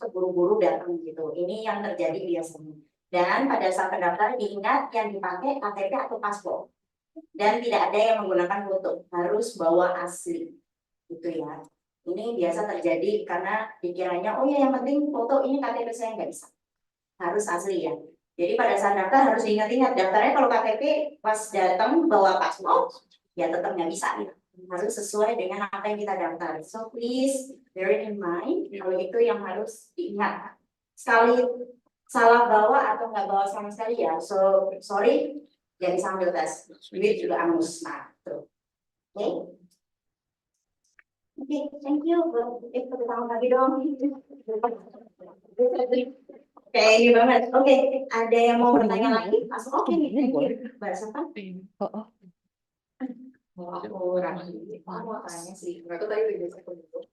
keburu-buru datang gitu. Ini yang terjadi biasanya. Dan pada saat pendaftaran diingat yang dipakai KTP atau paspor. Dan tidak ada yang menggunakan foto, harus bawa asli. Gitu ya. Ini biasa terjadi karena pikirannya, oh ya yang penting foto ini KTP saya nggak bisa. Harus asli ya. Jadi pada saat daftar harus diingat-ingat, daftarnya kalau KTP pas datang bawa paspor, ya tetap nggak bisa ya. Harus sesuai dengan apa yang kita daftar. So please bear in mind, kalau itu yang harus diingat. Sekali salah bawa atau nggak bawa sama sekali ya, so sorry, jadi sambil tes. Duit juga angus. Nah, tuh. Oke. Oke, thank you. Tepuk tangan lagi dong. Oke, ini banget. Oke, ada yang mau bertanya lagi? Masuk. Oke, thank you. Bahasa apa? Aku mau tanya sih. Aku tadi udah cek dulu.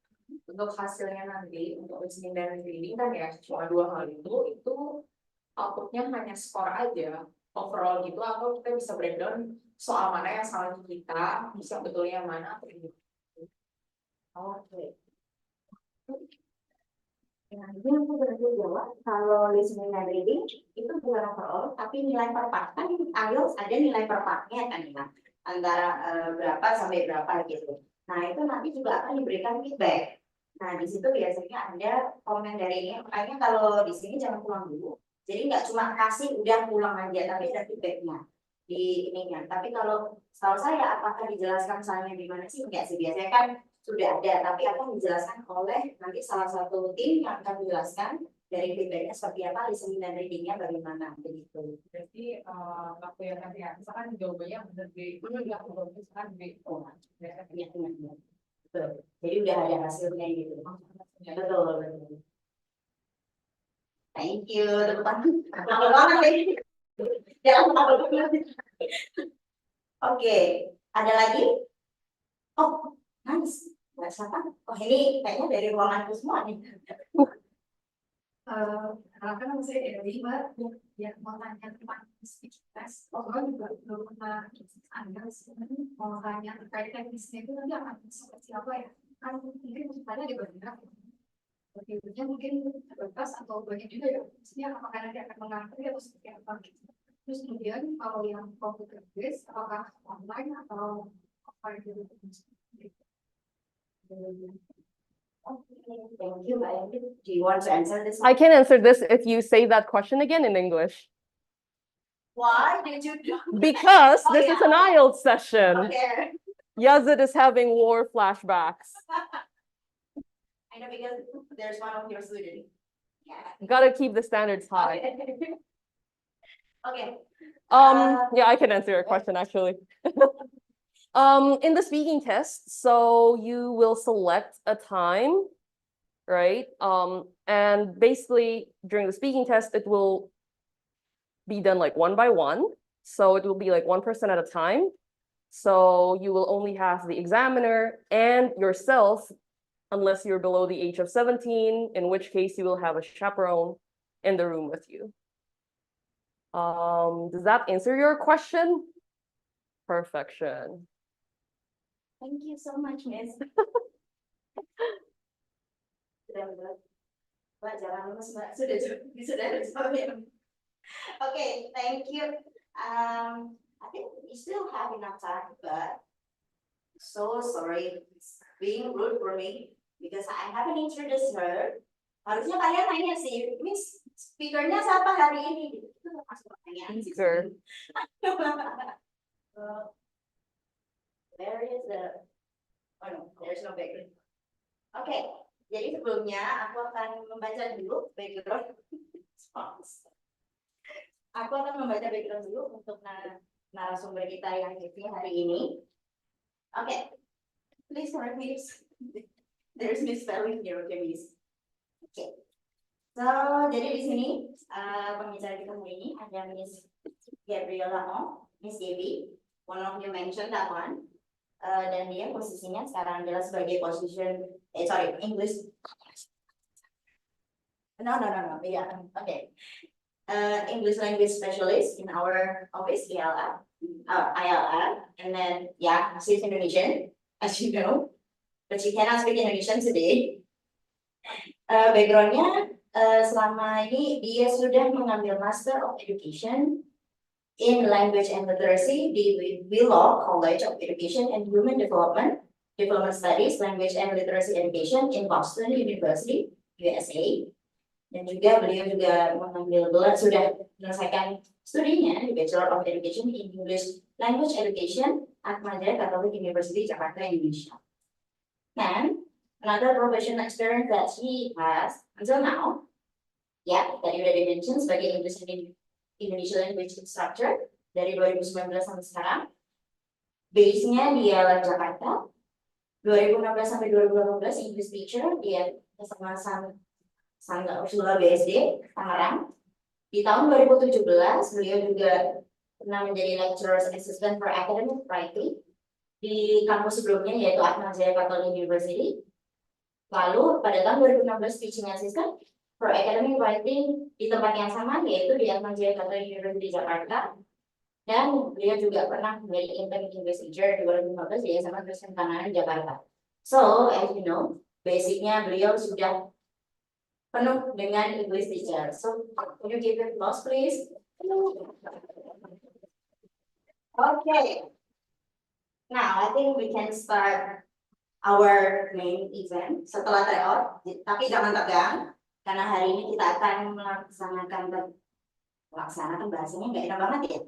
Untuk hasilnya nanti untuk listening dan reading kan ya cuma 2 hal itu outputnya hanya skor aja overall gitu, atau kita bisa breakdown soal mana yang salah di kita, bisa betulnya mana atau gitu. Oke. Nah, ini aku berhasil jawab kalau listening dan reading itu bukan overall, tapi nilai per part. Kan IELTS ada nilai per partnya kan ya, antara berapa sampai berapa gitu. Nah itu nanti juga akan diberikan feedback. Nah di situ biasanya ada komen dari ini, makanya kalau di sini jangan pulang dulu. Jadi nggak cuma kasih udah pulang aja, tapi ada feedbacknya di ininya. Tapi kalau setahu saya apakah dijelaskan misalnya di mana sih? Enggak sih, biasanya kan sudah ada, tapi akan dijelaskan oleh nanti salah satu tim yang akan menjelaskan dari feedbacknya seperti apa, listening dan readingnya bagaimana begitu. Jadi waktu yang nanti ya, misalkan jawabannya benar B, ini aku jawab misalkan B, iya. Betul. Jadi udah ada hasilnya gitu. Betul. Thank you, teman-teman. Oke, ada lagi? Oh, nice. Siapa? Oh, ini kayaknya dari ruanganku semua nih. Kan saya dari Mbak, ya mau tanya tentang speech test. Oh, kan juga belum pernah Anda mau tanya terkait teknisnya itu nanti akan seperti apa ya? Kan mungkin misalnya di banyak, berikutnya mungkin terbatas atau banyak juga ya. Maksudnya apakah nanti akan mengantri atau seperti apa? Terus kemudian kalau yang computer based, apakah online atau apa itu? Thank you. Do you want to answer this? I can answer this if you say that question again in English. Why did you do? Because this is an IELTS session. Okay. Yazid is having war flashbacks. I know because there's one of your students. Yeah. Gotta keep the standards high. Okay. Yeah, I can answer your question actually. In the speaking test, so you will select a time, right? And basically during the speaking test, it will be done like 1 by 1. So it will be like 1 person at a time. So you will only have the examiner and yourself, unless you're below the age of 17, in which case you will have a chaperone in the room with you. Does that answer your question? Perfection. Thank you so much, Miss. Okay, thank you. I think we still have enough time, but so sorry, it's being rude for me because I haven't introduced her. Harusnya kalian nanya sih, Miss, speakernya siapa hari ini? Itu masuk pertanyaan sih. Sure. Where is the? Oh no, there's no background. Oke, jadi sebelumnya aku akan membaca dulu background. Aku akan membaca background dulu untuk narasumber kita yang hari ini. Oke, please correct me. There's misspelling here, okay, Miss. Oke, so jadi di sini pembicara kita hari ini ada Miss Gabriela, Miss Gaby. One of you mentioned that one. Dan dia posisinya sekarang adalah sebagai English. No, yeah, okay. English language specialist in our office, IALF, and then she's Indonesian, as you know, but she cannot speak Indonesian today. Backgroundnya selama ini dia sudah mengambil Master of Education in Language and Literacy di Willow College of Education and Human Development, Development Studies, Language and Literacy Education in Boston University, USA. Dan juga beliau juga mengambil gelar, sudah menyelesaikan studinya di Bachelor of Education in English Language Education at Madras Catholic University, Jakarta, Indonesia. And another professional experience that he has until now, ya, tadi udah di-mention sebagai English and Indonesia Language Instructor dari 2019 sampai sekarang. Base-nya di IALF Jakarta. 2016 sampai 2018 English teacher dia bersama Sangga Ursula BSD Tangerang. Di tahun 2017 beliau juga pernah menjadi lecturer assistant for academic writing di kampus sebelumnya yaitu Atma Jaya Catholic University. Lalu pada tahun 2016 teaching assistant for academic writing di tempat yang sama yaitu di Atma Jaya Catholic University Jakarta. Dan beliau juga pernah menjadi intern English teacher di 2015 di SMA Kristen Tangerang Jakarta. So as you know, basicnya beliau sudah penuh dengan English teacher. So, could you give him applause, please? Okay. Now, I think we can start our main event setelah tryout. Tapi jangan tegang, karena hari ini kita akan melaksanakan bahasanya nggak enak banget ya.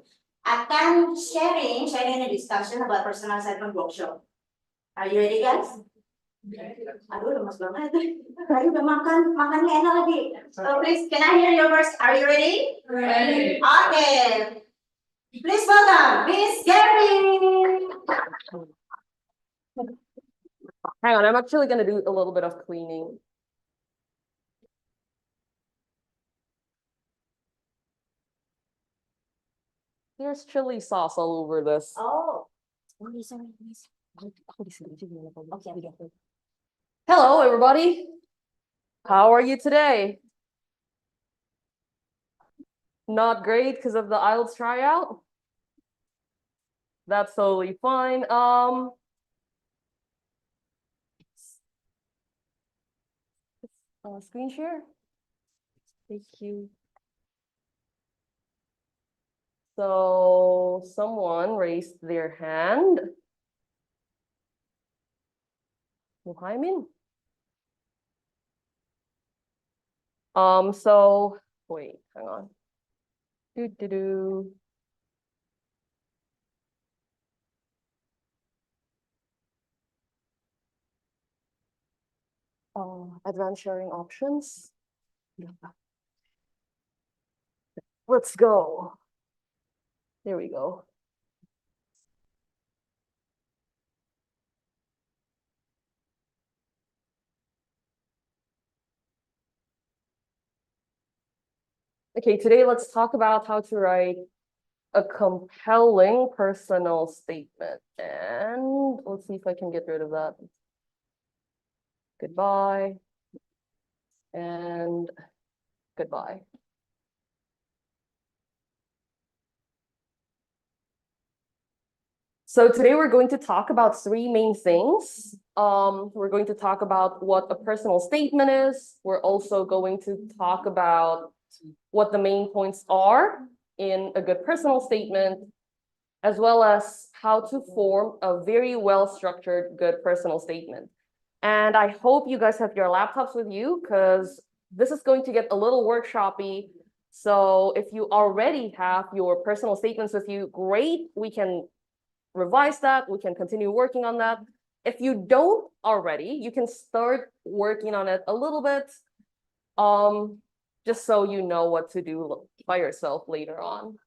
Akan sharing a discussion about personal assessment workshop. Are you ready, guys? Aduh, lemas banget. Ayo udah makannya enak lagi. So please, can I hear your voice? Are you ready? Ready. Okay. Please welcome Miss Gading. Hang on, I'm actually gonna do a little bit of cleaning. There's chili sauce all over this. Oh. Okay. Hello, everybody. How are you today? Not great because of the IELTS tryout? That's totally fine. Screen share. Thank you. So someone raised their hand. Muhaimin. So wait, hang on. Advanced sharing options. Let's go. There we go. Okay, today let's talk about how to write a compelling personal statement. And let's see if I can get rid of that. Goodbye. And goodbye. So today we're going to talk about three main things. We're going to talk about what a personal statement is. We're also going to talk about what the main points are in a good personal statement, as well as how to form a very well-structured good personal statement. And I hope you guys have your laptops with you because this is going to get a little workshopy. So if you already have your personal statements with you, great, we can revise that, we can continue working on that. If you don't already, you can start working on it a little bit, just so you know what to do by yourself later on.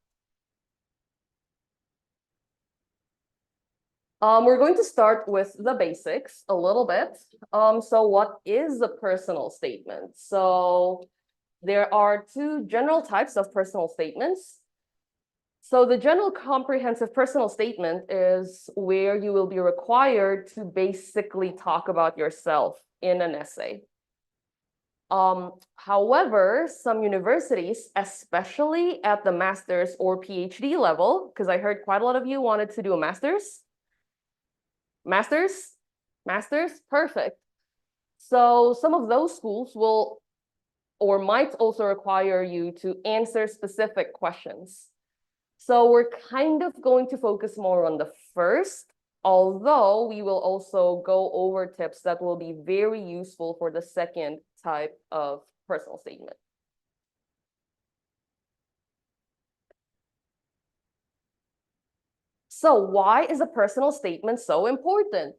We're going to start with the basics a little bit. So what is a personal statement? So there are two general types of personal statements. So the general comprehensive personal statement is where you will be required to basically talk about yourself in an essay. However, some universities, especially at the master's or PhD level, because I heard quite a lot of you wanted to do a master's. Master's, perfect. So some of those schools will or might also require you to answer specific questions. So we're kind of going to focus more on the first, although we will also go over tips that will be very useful for the second type of personal statement. So why is a personal statement so important?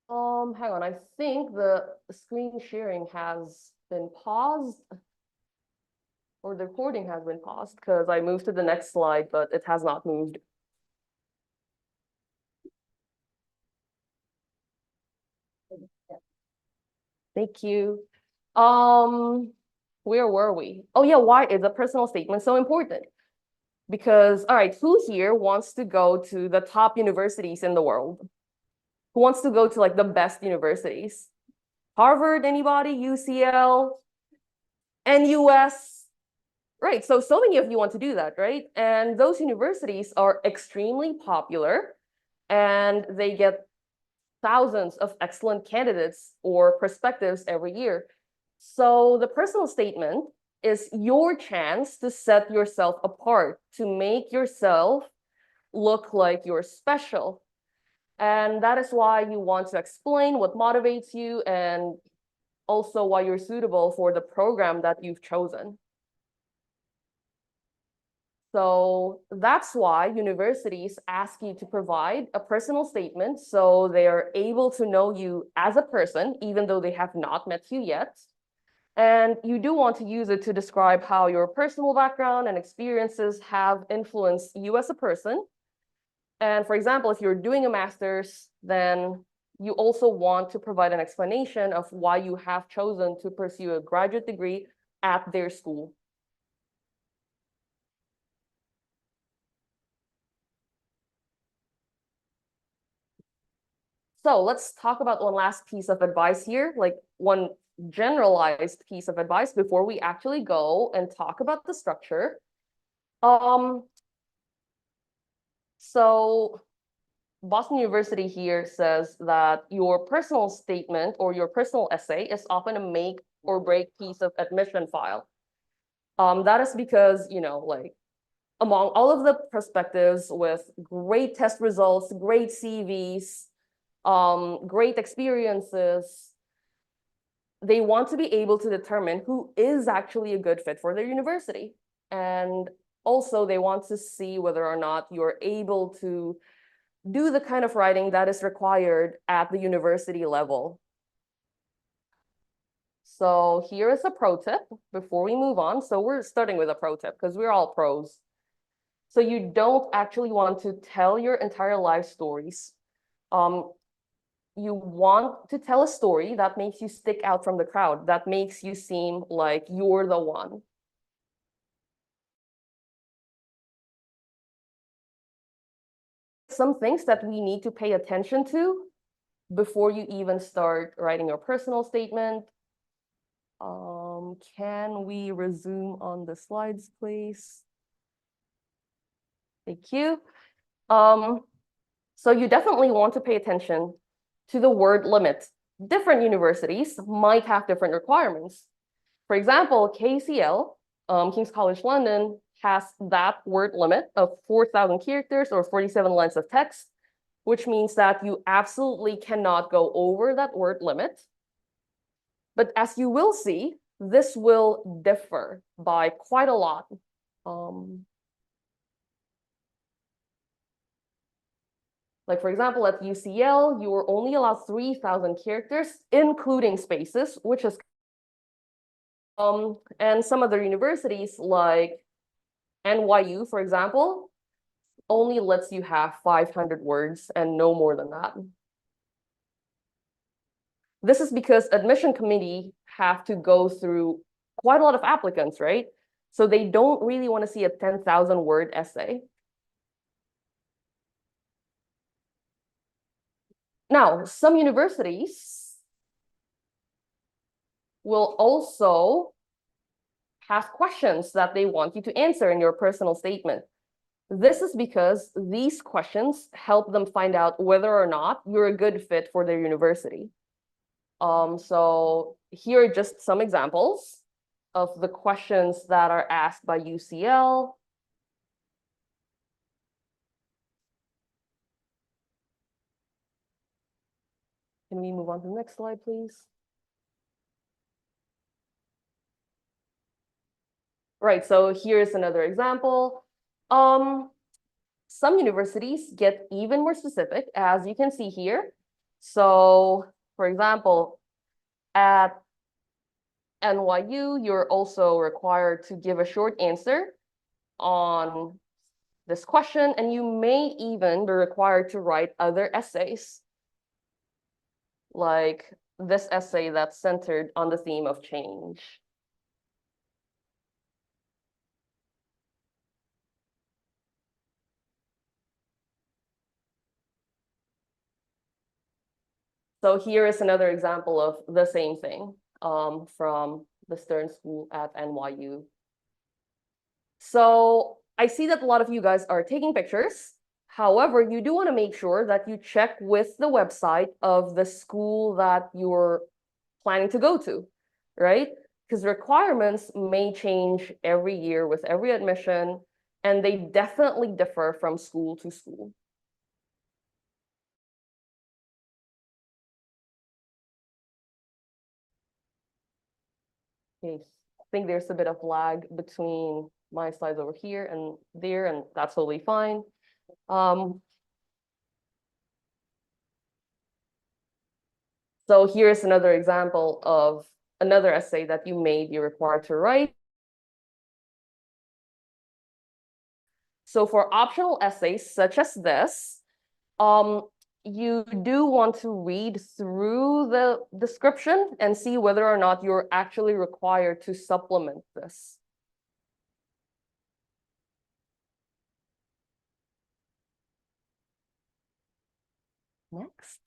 Hang on, I think the screen sharing has been paused. Or the recording has been paused because I moved to the next slide, but it has not moved. Thank you. Where were we? Oh yeah, why is a personal statement so important? Because, all right, who here wants to go to the top universities in the world? Who wants to go to like the best universities? Harvard, anybody? UCL? NUS? Right, so many of you want to do that, right? And those universities are extremely popular and they get thousands of excellent candidates or perspectives every year. So the personal statement is your chance to set yourself apart, to make yourself look like you're special. And that is why you want to explain what motivates you and also why you're suitable for the program that you've chosen. So that's why universities ask you to provide a personal statement so they are able to know you as a person, even though they have not met you yet. And you do want to use it to describe how your personal background and experiences have influenced you as a person. And for example, if you're doing a master's, then you also want to provide an explanation of why you have chosen to pursue a graduate degree at their school. So let's talk about one last piece of advice here, like one generalized piece of advice before we actually go and talk about the structure. So Boston University here says that your personal statement or your personal essay is often a make or break piece of admission file. That is because, you know, like among all of the perspectives with great test results, great CVs, great experiences, they want to be able to determine who is actually a good fit for their university. And also they want to see whether or not you're able to do the kind of writing that is required at the university level. So here is a pro tip before we move on. So we're starting with a pro tip because we're all pros. So you don't actually want to tell your entire life stories. You want to tell a story that makes you stick out from the crowd, that makes you seem like you're the one. Some things that we need to pay attention to before you even start writing your personal statement. Can we resume on the slides, please? Thank you. So you definitely want to pay attention to the word limit. Different universities might have different requirements. For example, KCL, King's College London, has that word limit of 4,000 characters or 47 lines of text, which means that you absolutely cannot go over that word limit. But as you will see, this will differ by quite a lot. Like for example, at UCL, you were only allowed 3,000 characters, including spaces, which is and some other universities like NYU, for example, only lets you have 500 words and no more than that. This is because admission committee have to go through quite a lot of applicants, right? So they don't really want to see a 10,000 word essay. Now, some universities will also have questions that they want you to answer in your personal statement. This is because these questions help them find out whether or not you're a good fit for their university. So here are just some examples of the questions that are asked by UCL. Can we move on to the next slide, please? Right, so here's another example. Some universities get even more specific, as you can see here. So, for example, at NYU, you're also required to give a short answer on this question, and you may even be required to write other essays, like this essay that's centered on the theme of change. So here is another example of the same thing from the Stern School at NYU. So I see that a lot of you guys are taking pictures. However, you do want to make sure that you check with the website of the school that you're planning to go to, right? Because requirements may change every year with every admission, and they definitely differ from school to school. Okay, I think there's a bit of lag between my slides over here and there, and that's totally fine. So here's another example of another essay that you may be required to write. So for optional essays such as this, you do want to read through the description and see whether or not you're actually required to supplement this. Next.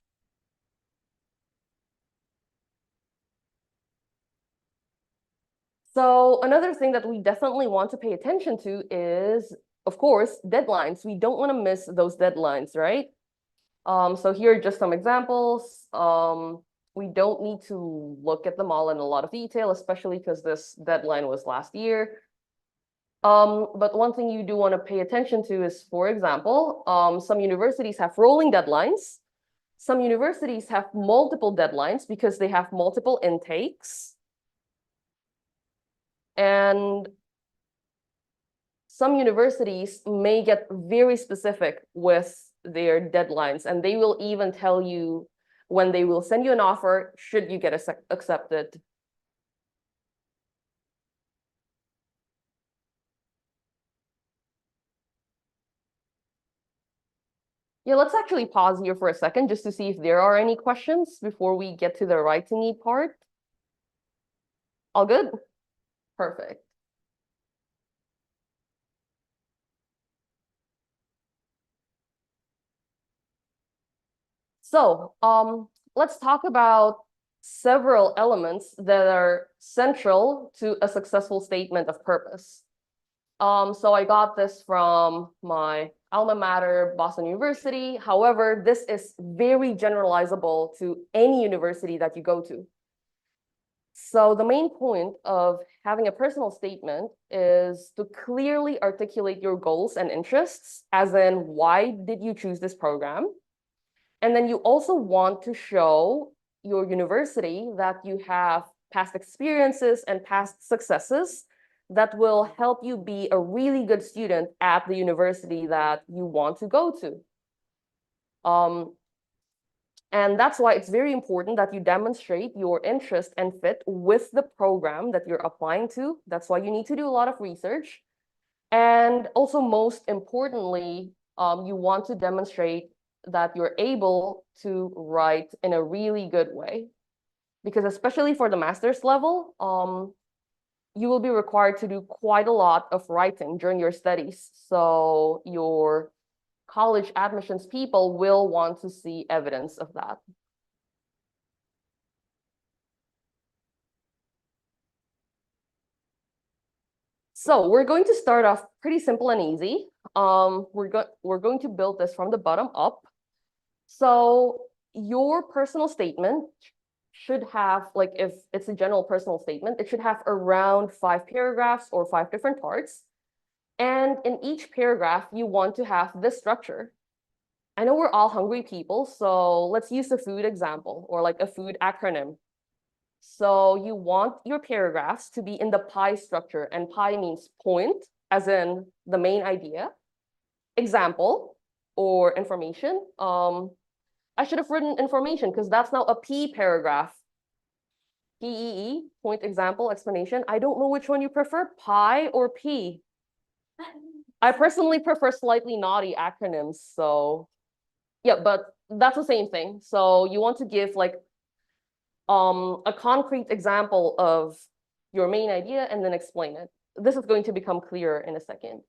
So another thing that we definitely want to pay attention to is, of course, deadlines. We don't want to miss those deadlines, right? So here are just some examples. We don't need to look at them all in a lot of detail, especially because this deadline was last year. But one thing you do want to pay attention to is, for example, some universities have rolling deadlines. Some universities have multiple deadlines because they have multiple intakes. And some universities may get very specific with their deadlines, and they will even tell you when they will send you an offer, should you get accepted. Yeah, let's actually pause here for a second just to see if there are any questions before we get to the writing part. All good? Perfect. So let's talk about several elements that are central to a successful statement of purpose. So I got this from my alma mater, Boston University. However, this is very generalizable to any university that you go to. So the main point of having a personal statement is to clearly articulate your goals and interests, as in why did you choose this program? And then you also want to show your university that you have past experiences and past successes that will help you be a really good student at the university that you want to go to. And that's why it's very important that you demonstrate your interest and fit with the program that you're applying to. That's why you need to do a lot of research. And also, most importantly, you want to demonstrate that you're able to write in a really good way. Because especially for the master's level, you will be required to do quite a lot of writing during your studies. So your college admissions people will want to see evidence of that. So we're going to start off pretty simple and easy. We're going to build this from the bottom up. So your personal statement should have, like, if it's a general personal statement, it should have around 5 paragraphs or 5 different parts. And in each paragraph, you want to have this structure. I know we're all hungry people, so let's use a food example or like a food acronym. So you want your paragraphs to be in the pie structure, and pie means point, as in the main idea, example, or information. I should have written information because that's now a P paragraph. PEE, point, example, explanation. I don't know which one you prefer, pie or P. I personally prefer slightly naughty acronyms, so yeah, but that's the same thing. So you want to give like a concrete example of your main idea and then explain it. This is going to become clearer in a second.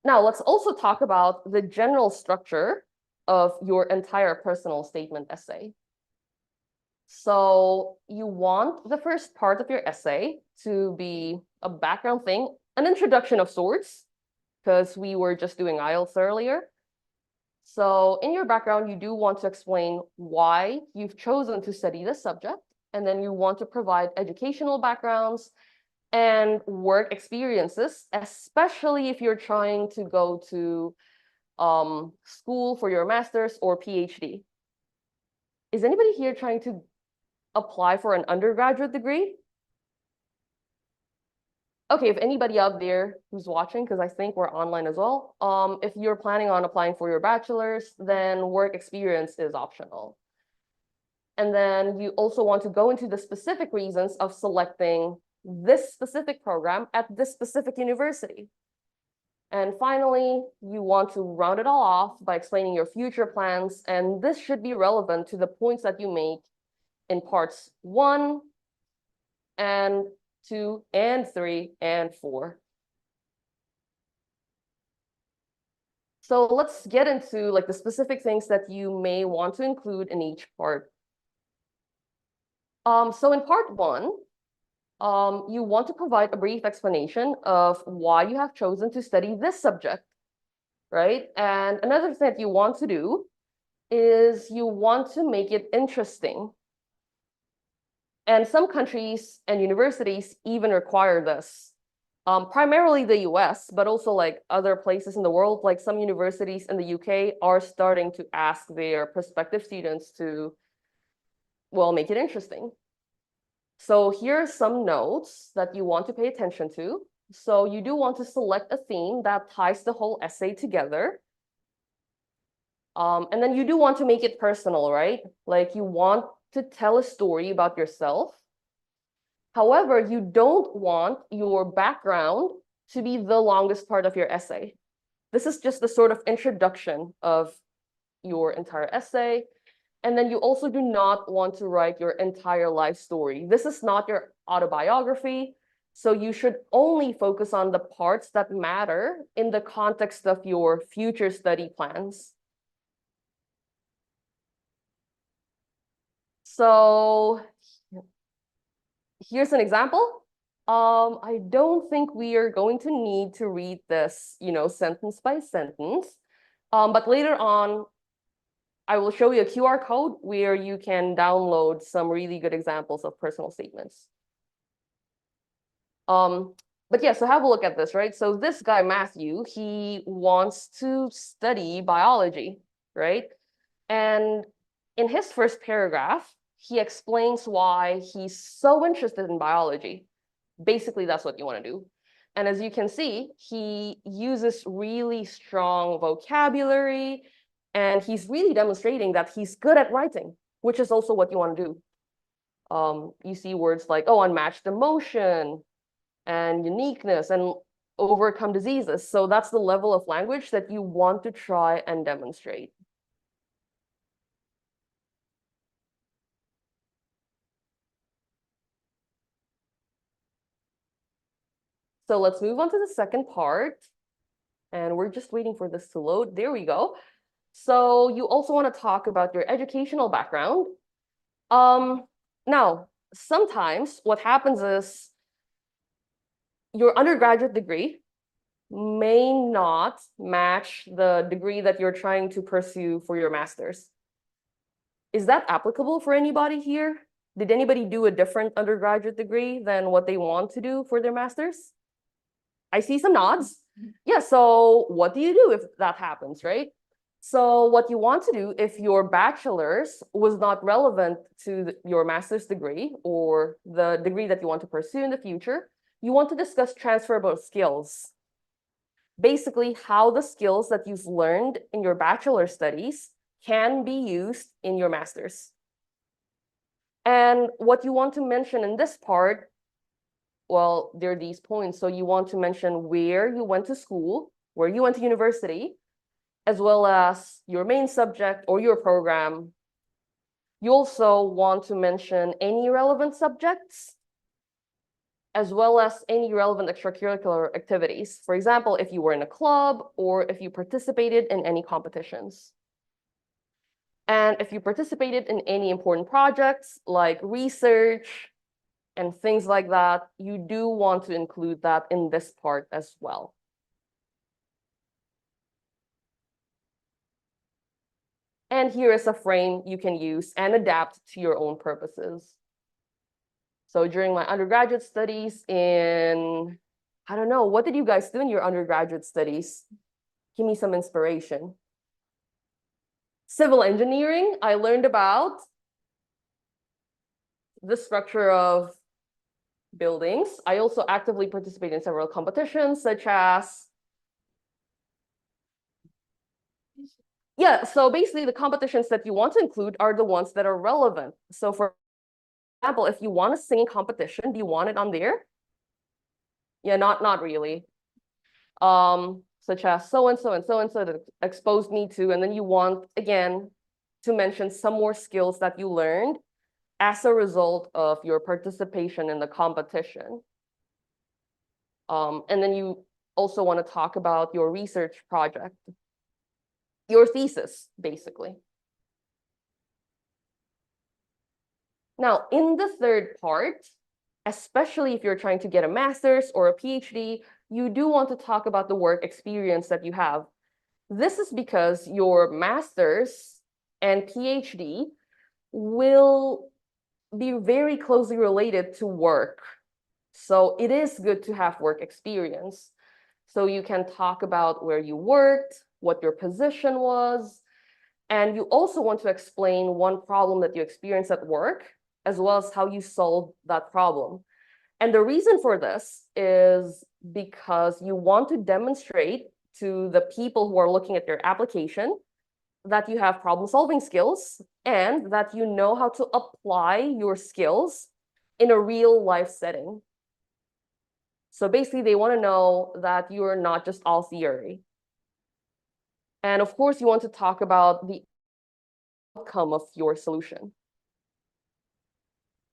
Now let's also talk about the general structure of your entire personal statement essay. So you want the first part of your essay to be a background thing, an introduction of sorts, because we were just doing IELTS earlier. So in your background, you do want to explain why you've chosen to study this subject, and then you want to provide educational backgrounds and work experiences, especially if you're trying to go to school for your master's or PhD. Is anybody here trying to apply for an undergraduate degree? Okay, if anybody out there who's watching, because I think we're online as well, if you're planning on applying for your bachelor's, then work experience is optional. And then you also want to go into the specific reasons of selecting this specific program at this specific university. And finally, you want to round it all off by explaining your future plans, and this should be relevant to the points that you make in parts 1 and 2 and 3 and 4. So let's get into like the specific things that you may want to include in each part. So in part 1, you want to provide a brief explanation of why you have chosen to study this subject, right? And another thing that you want to do is you want to make it interesting. And some countries and universities even require this. Primarily the US, but also like other places in the world, like some universities in the UK are starting to ask their prospective students to, well, make it interesting. So here are some notes that you want to pay attention to. So you do want to select a theme that ties the whole essay together. And then you do want to make it personal, right? Like you want to tell a story about yourself. However, you don't want your background to be the longest part of your essay. This is just the sort of introduction of your entire essay. And then you also do not want to write your entire life story. This is not your autobiography. So you should only focus on the parts that matter in the context of your future study plans. So here's an example. I don't think we are going to need to read this, sentence by sentence. But later on, I will show you a QR code where you can download some really good examples of personal statements. But yeah, so have a look at this, right? So this guy, Matthew, he wants to study biology, right? And in his first paragraph, he explains why he's so interested in biology. Basically, that's what you want to do. And as you can see, he uses really strong vocabulary, and he's really demonstrating that he's good at writing, which is also what you want to do. You see words like, oh, unmatched emotion and uniqueness and overcome diseases. So that's the level of language that you want to try and demonstrate. So let's move on to the second part. And we're just waiting for this to load. There we go. So you also want to talk about your educational background. Now, sometimes what happens is your undergraduate degree may not match the degree that you're trying to pursue for your master's. Is that applicable for anybody here? Did anybody do a different undergraduate degree than what they want to do for their master's? I see some nods. Yeah, so what do you do if that happens, right? So what you want to do if your bachelor's was not relevant to your master's degree or the degree that you want to pursue in the future, you want to discuss transferable skills. Basically, how the skills that you've learned in your bachelor studies can be used in your master's. And what you want to mention in this part, well, there are these points. So you want to mention where you went to school, where you went to university, as well as your main subject or your program. You also want to mention any relevant subjects, as well as any relevant extracurricular activities. For example, if you were in a club or if you participated in any competitions. And if you participated in any important projects like research and things like that, you do want to include that in this part as well. And here is a frame you can use and adapt to your own purposes. So during my undergraduate studies in, I don't know, what did you guys do in your undergraduate studies? Give me some inspiration. Civil engineering, I learned about the structure of buildings. I also actively participate in several competitions, such as, yeah, so basically the competitions that you want to include are the ones that are relevant. So for example, if you want a singing competition, do you want it on there? Yeah, not really. Such as so-and-so and so-and-so that exposed me to, and then you want, again, to mention some more skills that you learned as a result of your participation in the competition. And then you also want to talk about your research project, your thesis, basically. Now, in the third part, especially if you're trying to get a master's or a PhD, you do want to talk about the work experience that you have. This is because your master's and PhD will be very closely related to work. So it is good to have work experience. So you can talk about where you worked, what your position was, and you also want to explain one problem that you experienced at work, as well as how you solved that problem. And the reason for this is because you want to demonstrate to the people who are looking at your application that you have problem-solving skills and that you know how to apply your skills in a real-life setting. So basically, they want to know that you are not just all theory. And of course, you want to talk about the outcome of your solution.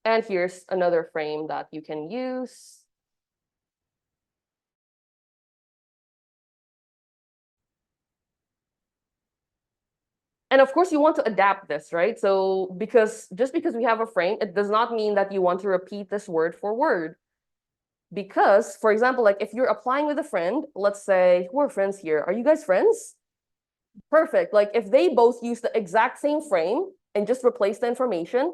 And here's another frame that you can use. And of course, you want to adapt this, right? So just because we have a frame, it does not mean that you want to repeat this word for word. Because, for example, like if you're applying with a friend, let's say, who are friends here? Are you guys friends? Perfect. Like if they both use the exact same frame and just replace the information,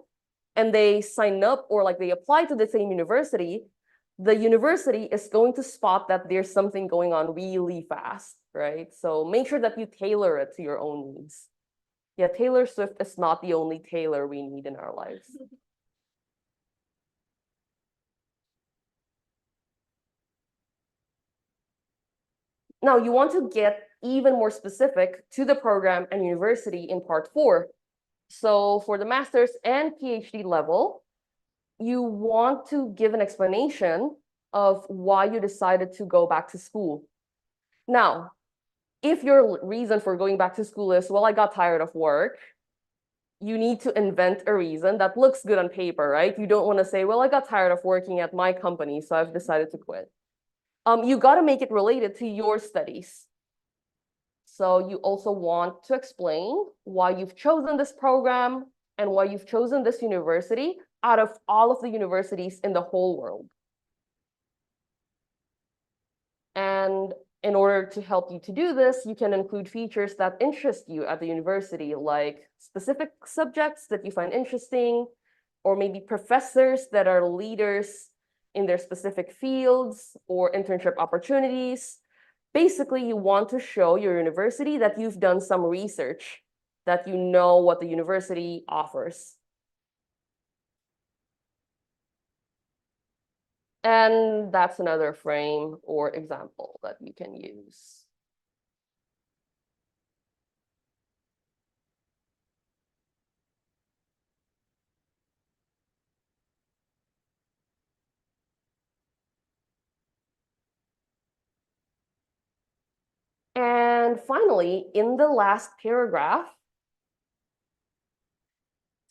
and they sign up or like they apply to the same university, the university is going to spot that there's something going on really fast, right? So make sure that you tailor it to your own needs. Yeah, Taylor Swift is not the only Taylor we need in our lives. Now, you want to get even more specific to the program and university in part 4. So for the master's and PhD level, you want to give an explanation of why you decided to go back to school. Now, if your reason for going back to school is, well, I got tired of work, you need to invent a reason that looks good on paper, right? You don't want to say, well, I got tired of working at my company, so I've decided to quit. You got to make it related to your studies. So you also want to explain why you've chosen this program and why you've chosen this university out of all of the universities in the whole world. And in order to help you to do this, you can include features that interest you at the university, like specific subjects that you find interesting, or maybe professors that are leaders in their specific fields, or internship opportunities. Basically, you want to show your university that you've done some research, that you know what the university offers. And that's another frame or example that you can use. And finally, in the last paragraph,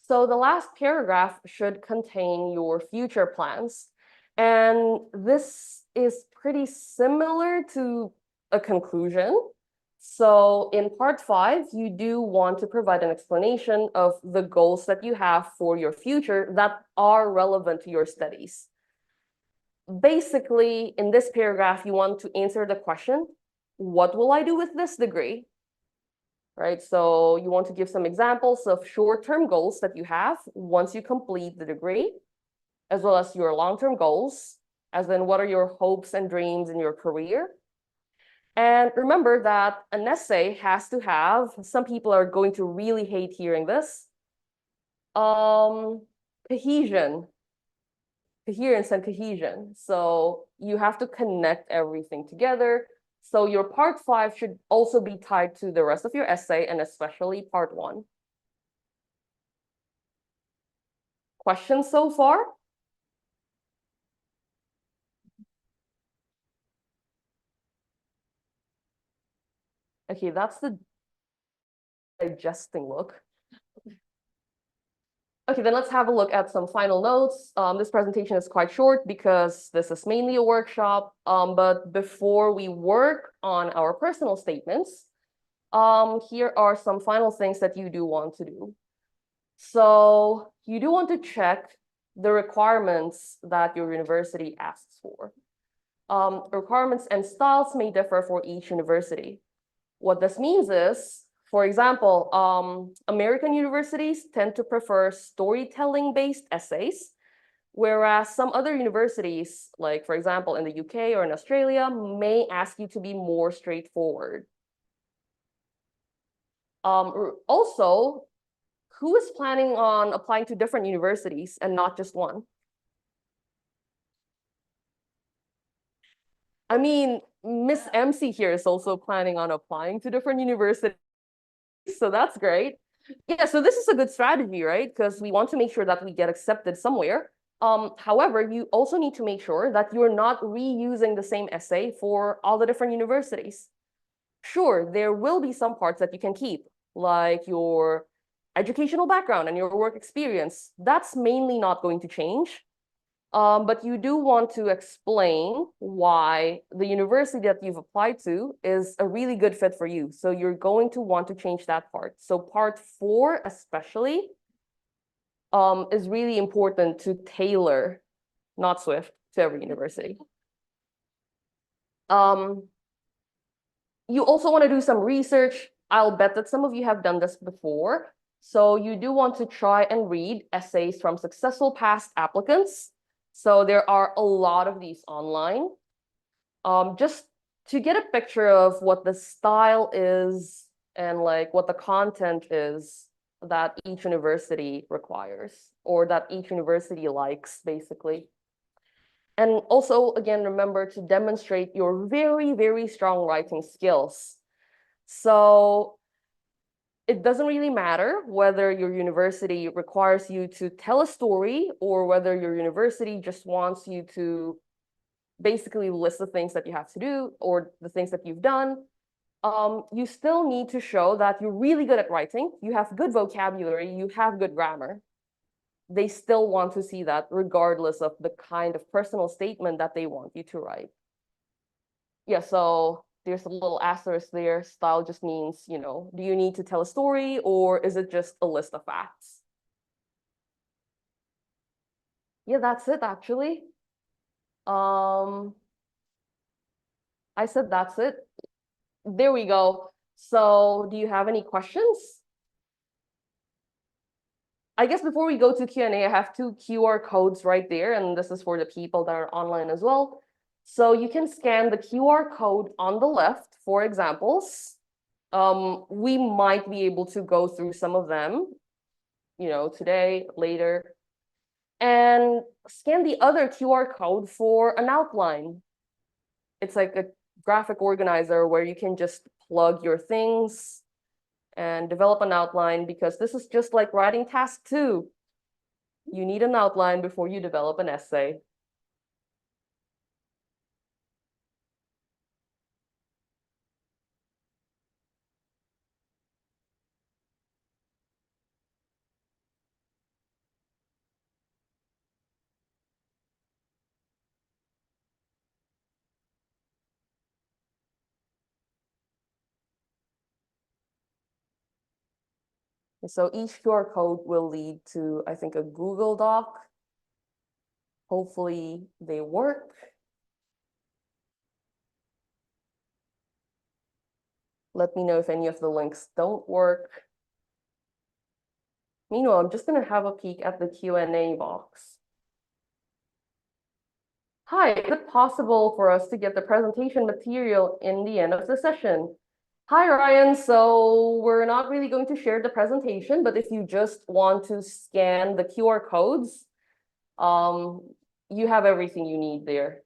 so the last paragraph should contain your future plans. And this is pretty similar to a conclusion. So in part 5, you do want to provide an explanation of the goals that you have for your future that are relevant to your studies. Basically, in this paragraph, you want to answer the question, what will I do with this degree? Right? So you want to give some examples of short-term goals that you have once you complete the degree, as well as your long-term goals, as in what are your hopes and dreams in your career. And remember that an essay has to have, some people are going to really hate hearing this, cohesion, coherence and cohesion. So you have to connect everything together. So your part 5 should also be tied to the rest of your essay, and especially part 1. Questions so far? Okay, that's the digesting look. Okay, then let's have a look at some final notes. This presentation is quite short because this is mainly a workshop. But before we work on our personal statements, here are some final things that you do want to do. So you do want to check the requirements that your university asks for. Requirements and styles may differ for each university. What this means is, for example, American universities tend to prefer storytelling-based essays, whereas some other universities, like for example, in the UK or in Australia, may ask you to be more straightforward. Also, who is planning on applying to different universities and not just one? I mean, Miss MC here is also planning on applying to different universities, so that's great. Yeah, so this is a good strategy, right? Because we want to make sure that we get accepted somewhere. However, you also need to make sure that you're not reusing the same essay for all the different universities. Sure, there will be some parts that you can keep, like your educational background and your work experience. That's mainly not going to change. But you do want to explain why the university that you've applied to is a really good fit for you. So you're going to want to change that part. So part 4 especially is really important to tailor, not Swift, to every university. You also want to do some research. I'll bet that some of you have done this before. So you do want to try and read essays from successful past applicants. So there are a lot of these online. Just to get a picture of what the style is and like what the content is that each university requires or that each university likes, basically. And also, again, remember to demonstrate your very, very strong writing skills. So it doesn't really matter whether your university requires you to tell a story or whether your university just wants you to basically list the things that you have to do or the things that you've done. You still need to show that you're really good at writing, you have good vocabulary, you have good grammar. They still want to see that regardless of the kind of personal statement that they want you to write. Yeah, so there's a little asterisk there. Style just means, you know, do you need to tell a story or is it just a list of facts? Yeah, that's it actually. I I said that's it. There we go. So do you have any questions? I guess before we go to Q&A, I have 2 QR codes right there, and this is for the people that are online as well. So you can scan the QR code on the left for examples. We might be able to go through some of them, today, later. And scan the other QR code for an outline. It's like a graphic organizer where you can just plug your things and develop an outline, because this is just like writing task 2. You need an outline before you develop an essay. So each QR code will lead to, I think, a Google Doc. Hopefully they work. Let me know if any of the links don't work. Meanwhile, I'm just going to have a peek at the Q&A box. Hi, is it possible for us to get the presentation material in the end of the session? Hi, Ryan. So we're not really going to share the presentation, but if you just want to scan the QR codes, you have everything you need there.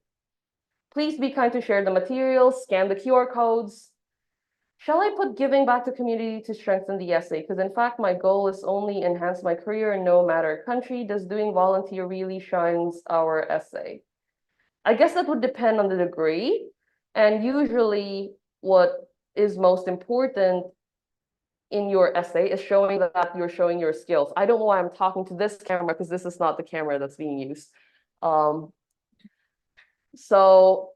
Please be kind to share the materials, scan the QR codes. Shall I put giving back to community to strengthen the essay? Because in fact, my goal is only enhance my career no matter country. Does doing volunteer really shines our essay? I guess that would depend on the degree. And usually what is most important in your essay is showing that you're showing your skills. I don't know why I'm talking to this camera, because this is not the camera that's being used. So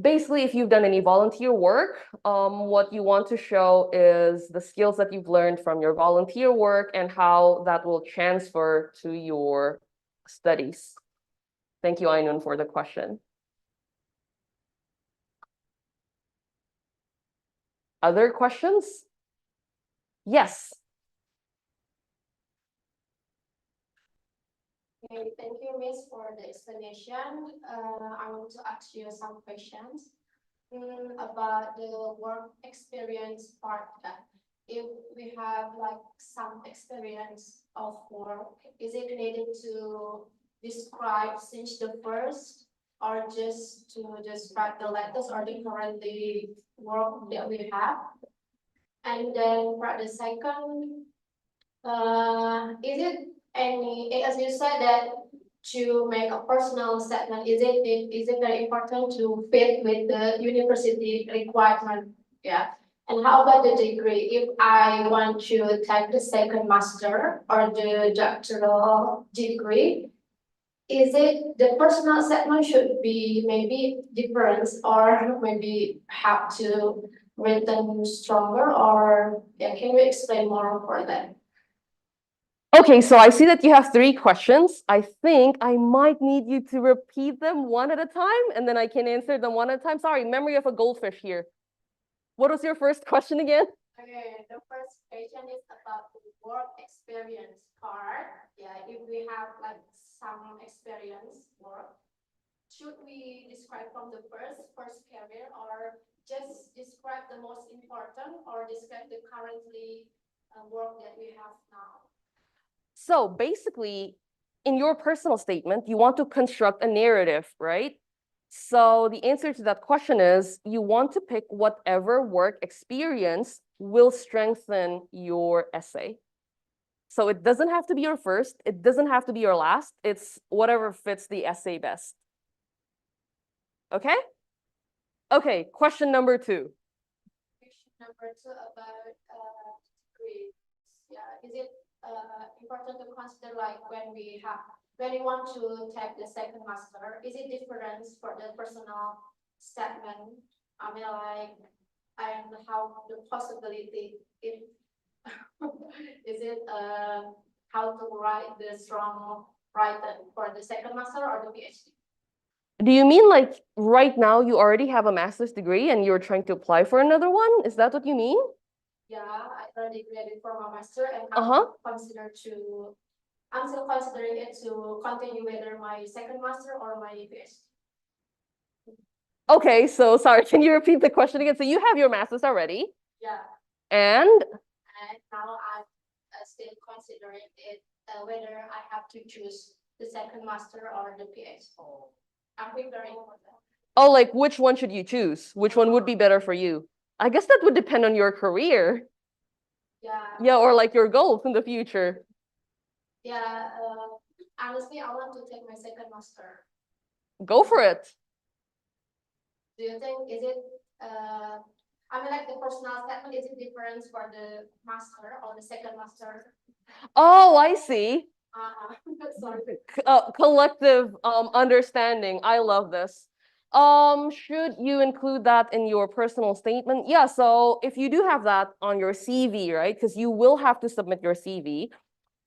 basically, if you've done any volunteer work, what you want to show is the skills that you've learned from your volunteer work and how that will transfer to your studies. Thank you, Ainun, for the question. Other questions? Yes. Okay, thank you, Miss, for the explanation. I want to ask you some questions about the work experience part. If we have like some experience of work, is it needed to describe since the first, or just to describe the latest or the currently work that we have? And then for the second, is it any, as you said that to make a personal statement, is it very important to fit with the university requirement? Yeah. And how about the degree? If I want to take the second master or the doctoral degree, is it the personal statement should be maybe different, or maybe have to written stronger, or yeah, can you explain more for that? Okay, so I see that you have 3 questions. I think I might need you to repeat them one at a time, and then I can answer them one at a time. Sorry, memory of a goldfish here. What was your first question again? Okay, the first question is about the work experience part. Yeah, if we have like some experience work, should we describe from the first career, or just describe the most important, or describe the currently work that we have now? So basically, in your personal statement, you want to construct a narrative, right? So the answer to that question is you want to pick whatever work experience will strengthen your essay. So it doesn't have to be your first, it doesn't have to be your last, it's whatever fits the essay best. Okay? Okay, question number 2. Question number 2 about grades. Yeah, is it important to consider like when we want to take the second master, is it different for the personal statement? I mean, like, and how the possibility if is it how to write the strong writing for the second master or the PhD? Do you mean like right now you already have a master's degree and you're trying to apply for another one? Is that what you mean? Yeah, I already graduated for my master and Uh-huh. I'm still considering it to continue whether my second master or my PhD. Okay, so sorry, can you repeat the question again? So you have your master's already, Yeah, and and now I'm still considering it whether I have to choose the second master or the PhD. I'm figuring for that. oh, like which one should you choose? Which one would be better for you? I guess that would depend on your career. Yeah. Yeah, or like your goals in the future. Yeah, honestly, I want to take my second master. Go for it. Do you think, is it, I mean, like the personal statement, is it different for the master or the second master? Oh, I see. Sorry. Collective understanding. I love this. Should you include that in your personal statement? Yeah, so if you do have that on your CV, right? Because you will have to submit your CV.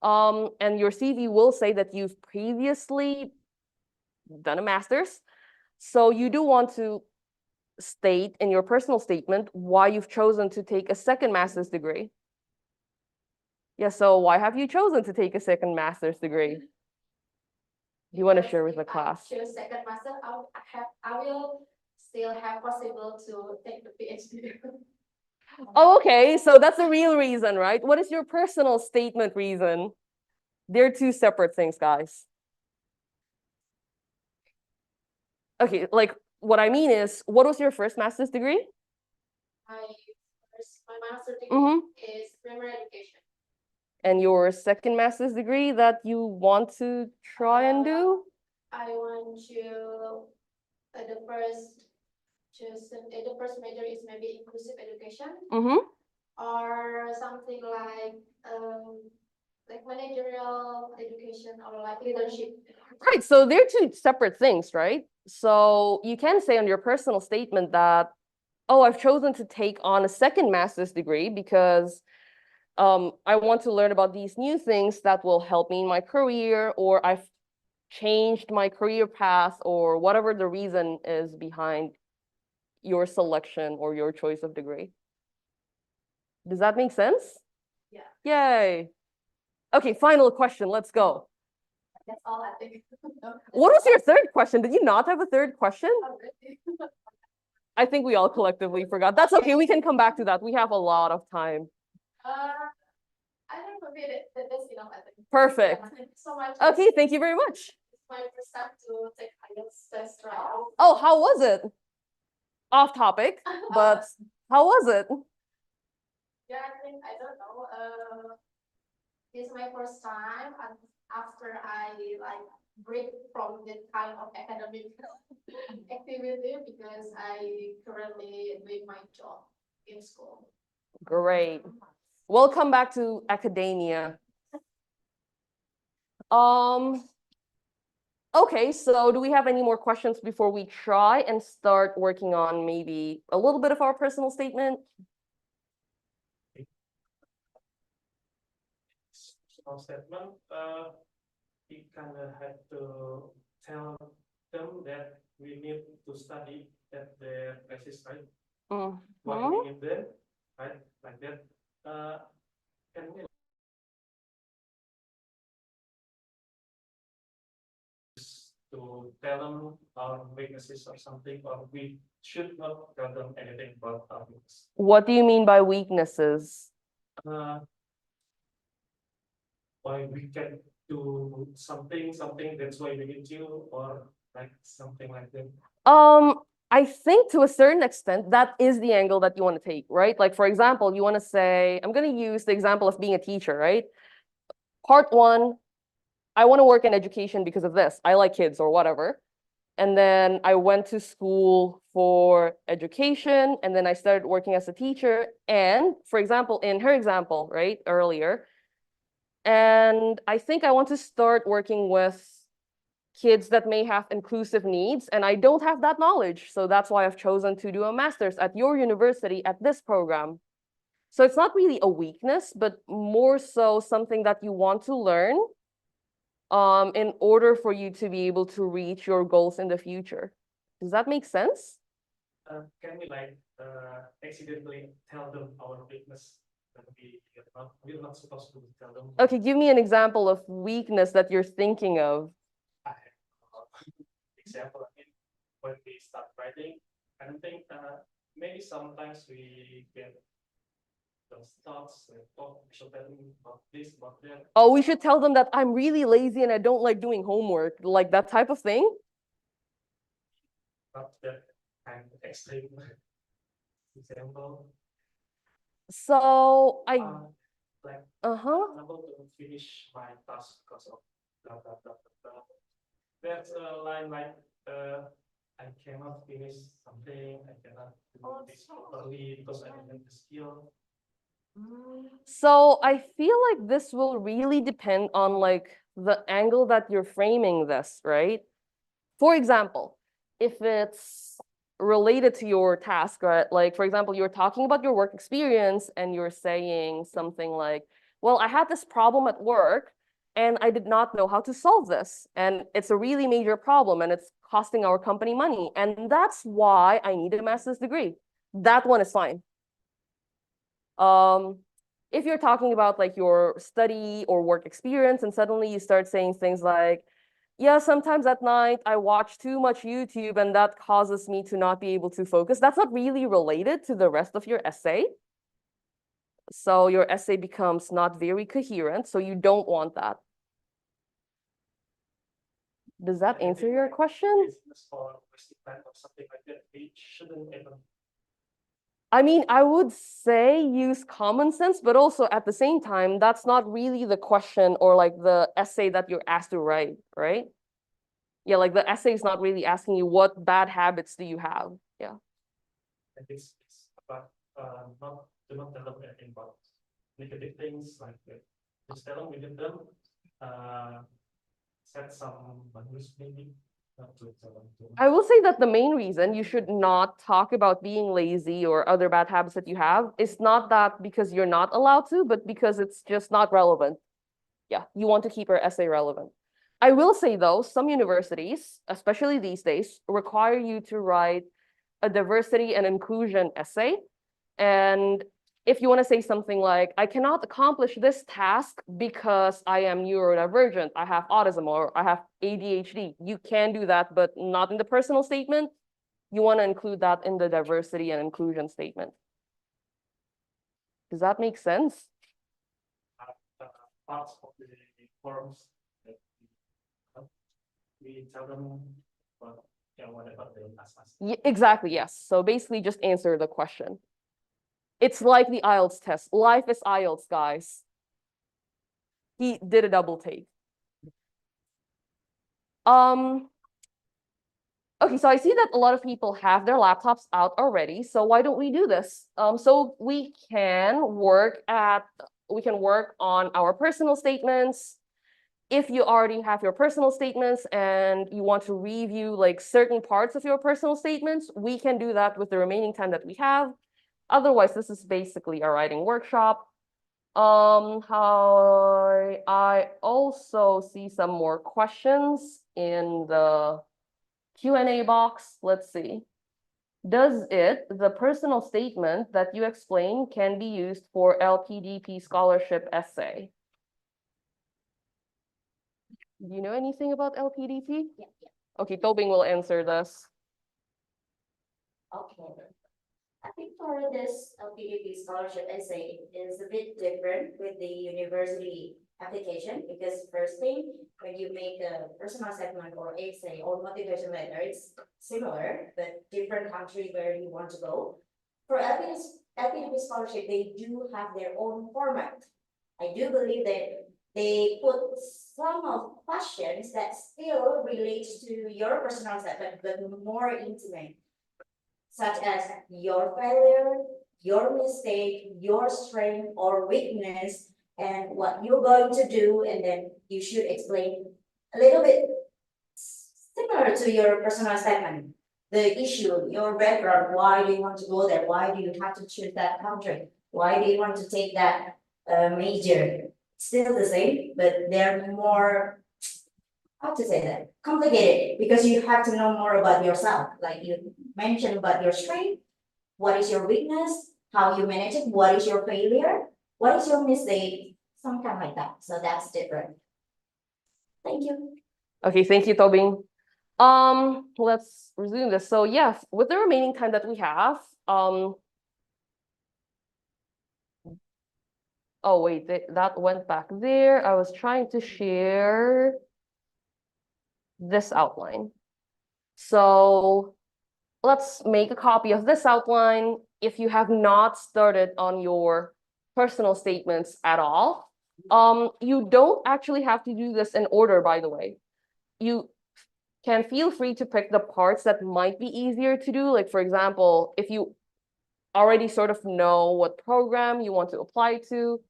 And your CV will say that you've previously done a master's. So you do want to state in your personal statement why you've chosen to take a second master's degree. Yeah, so why have you chosen to take a second master's degree? Do you want to share with the class? If I choose second master, I will still have possible to take the PhD. Oh, okay, so that's the real reason, right? What is your personal statement reason? They're two separate things, guys. Okay, like what I mean is, what was your first master's degree? My master's degree Mm-hmm. is primary education. And your second master's degree that you want to try and do? I want to the first major is maybe inclusive education. Mm-hmm. Or something like managerial education or like leadership. Right, so they're two separate things, right? So you can say on your personal statement that, oh, I've chosen to take on a second master's degree because I want to learn about these new things that will help me in my career, or I've changed my career path, or whatever the reason is behind your selection or your choice of degree. Does that make sense? Yeah. Yay. Okay, final question. Let's go. That's all I think. What was your third question? Did you not have a third question? Already. I think we all collectively forgot. That's okay. We can come back to that. We have a lot of time. I think maybe that's enough, I think. Perfect. Thank you so much. Okay, thank you very much. It's my first time to take IELTS test trial. Oh, how was it? Off topic, but how was it? Yeah, I don't know. It's my first time and after I like break from this kind of academic activity because I currently doing my job in school. Great. Welcome back to academia. Okay, so do we have any more questions before we try and start working on maybe a little bit of our personal statement? Personal statement, we kind of had to tell them that we need to study at their places, right? Why we need them, right? Like that. Can we to tell them our weaknesses or something, or we should not tell them anything about our weaknesses? What do you mean by weaknesses? Why we can do something, that's why we need you, or like something like that. I think to a certain extent, that is the angle that you want to take, right? Like, for example, you want to say, I'm going to use the example of being a teacher, right? Part one, I want to work in education because of this. I like kids or whatever. And then I went to school for education, and then I started working as a teacher. And for example, in her example, right, earlier, and I think I want to start working with kids that may have inclusive needs, and I don't have that knowledge. So that's why I've chosen to do a master's at your university at this program. So it's not really a weakness, but more so something that you want to learn in order for you to be able to reach your goals in the future. Does that make sense? Can we like accidentally tell them our weakness that we're not supposed to tell them? Okay, give me an example of weakness that you're thinking of. I have example, I mean, when we start writing, I don't think maybe sometimes we get those thoughts like, oh, we should tell them about this, about that. Oh, we should tell them that I'm really lazy and I don't like doing homework, like that type of thing. Not that kind of extreme example. So I Like unable to finish my task because of blah blah blah blah blah. That's a line like I cannot finish something, I cannot do this properly because I don't have the skill. So I feel like this will really depend on like the angle that you're framing this, right? For example, if it's related to your task, right? Like, for example, you're talking about your work experience and you're saying something like, well, I had this problem at work and I did not know how to solve this. And it's a really major problem and it's costing our company money. And that's why I need a master's degree. That one is fine. If you're talking about like your study or work experience and suddenly you start saying things like, yeah, sometimes at night I watch too much YouTube and that causes me to not be able to focus. That's not really related to the rest of your essay. So your essay becomes not very coherent, so you don't want that. Does that answer your question? Business or plan or something like that, it shouldn't even. I mean, I would say use common sense, but also at the same time, that's not really the question or like the essay that you're asked to write, right? Yeah, like the essay is not really asking you what bad habits do you have. Yeah. And it's about not do not tell them anything about negative things like that. Just tell them within them, set some values maybe. Not to tell them too much. I will say that the main reason you should not talk about being lazy or other bad habits that you have is not that because you're not allowed to, but because it's just not relevant. Yeah, you want to keep your essay relevant. I will say though, some universities, especially these days, require you to write a diversity and inclusion essay. And if you want to say something like, I cannot accomplish this task because I am neurodivergent, I have autism, or I have ADHD, you can do that, but not in the personal statement. You want to include that in the diversity and inclusion statement. Does that make sense? Parts of the forms that we tell them about, whatever they ask us. Yeah, exactly, yes. So basically just answer the question. It's like the IELTS test. Life is IELTS, guys. He did a double take. Okay, so I see that a lot of people have their laptops out already. So why don't we do this? So we can work on our personal statements. If you already have your personal statements and you want to review like certain parts of your personal statements, we can do that with the remaining time that we have. Otherwise, this is basically a writing workshop. I also see some more questions in the Q&A box. Let's see. Does the personal statement that you explain can be used for LPDP scholarship essay? Do you know anything about LPDP? Yeah. Okay, Tobing will answer this. Okay. I think for this LPDP scholarship essay is a bit different with the university application because first thing, when you make a personal statement or essay or motivation letter, it's similar, but different country where you want to go. For LPDP scholarship, they do have their own format. I do believe that they put some of questions that still relates to your personal statement, but more intimate, such as your failure, your mistake, your strength or weakness, and what you're going to do, and then you should explain a little bit similar to your personal statement. The issue, your background, why do you want to go there? Why do you have to choose that country? Why do you want to take that major? Still the same, but they're more how to say that, complicated, because you have to know more about yourself. Like you mentioned about your strength, what is your weakness, how you manage it, what is your failure, what is your mistake, something like that. So that's different. Thank you. Okay, thank you, Tobing. Let's resume this. So yeah, with the remaining time that we have, oh wait, that went back there. I was trying to share this outline. So let's make a copy of this outline. If you have not started on your personal statements at all, you don't actually have to do this in order, by the way. You can feel free to pick the parts that might be easier to do. Like, for example, if you already sort of know what program you want to apply to,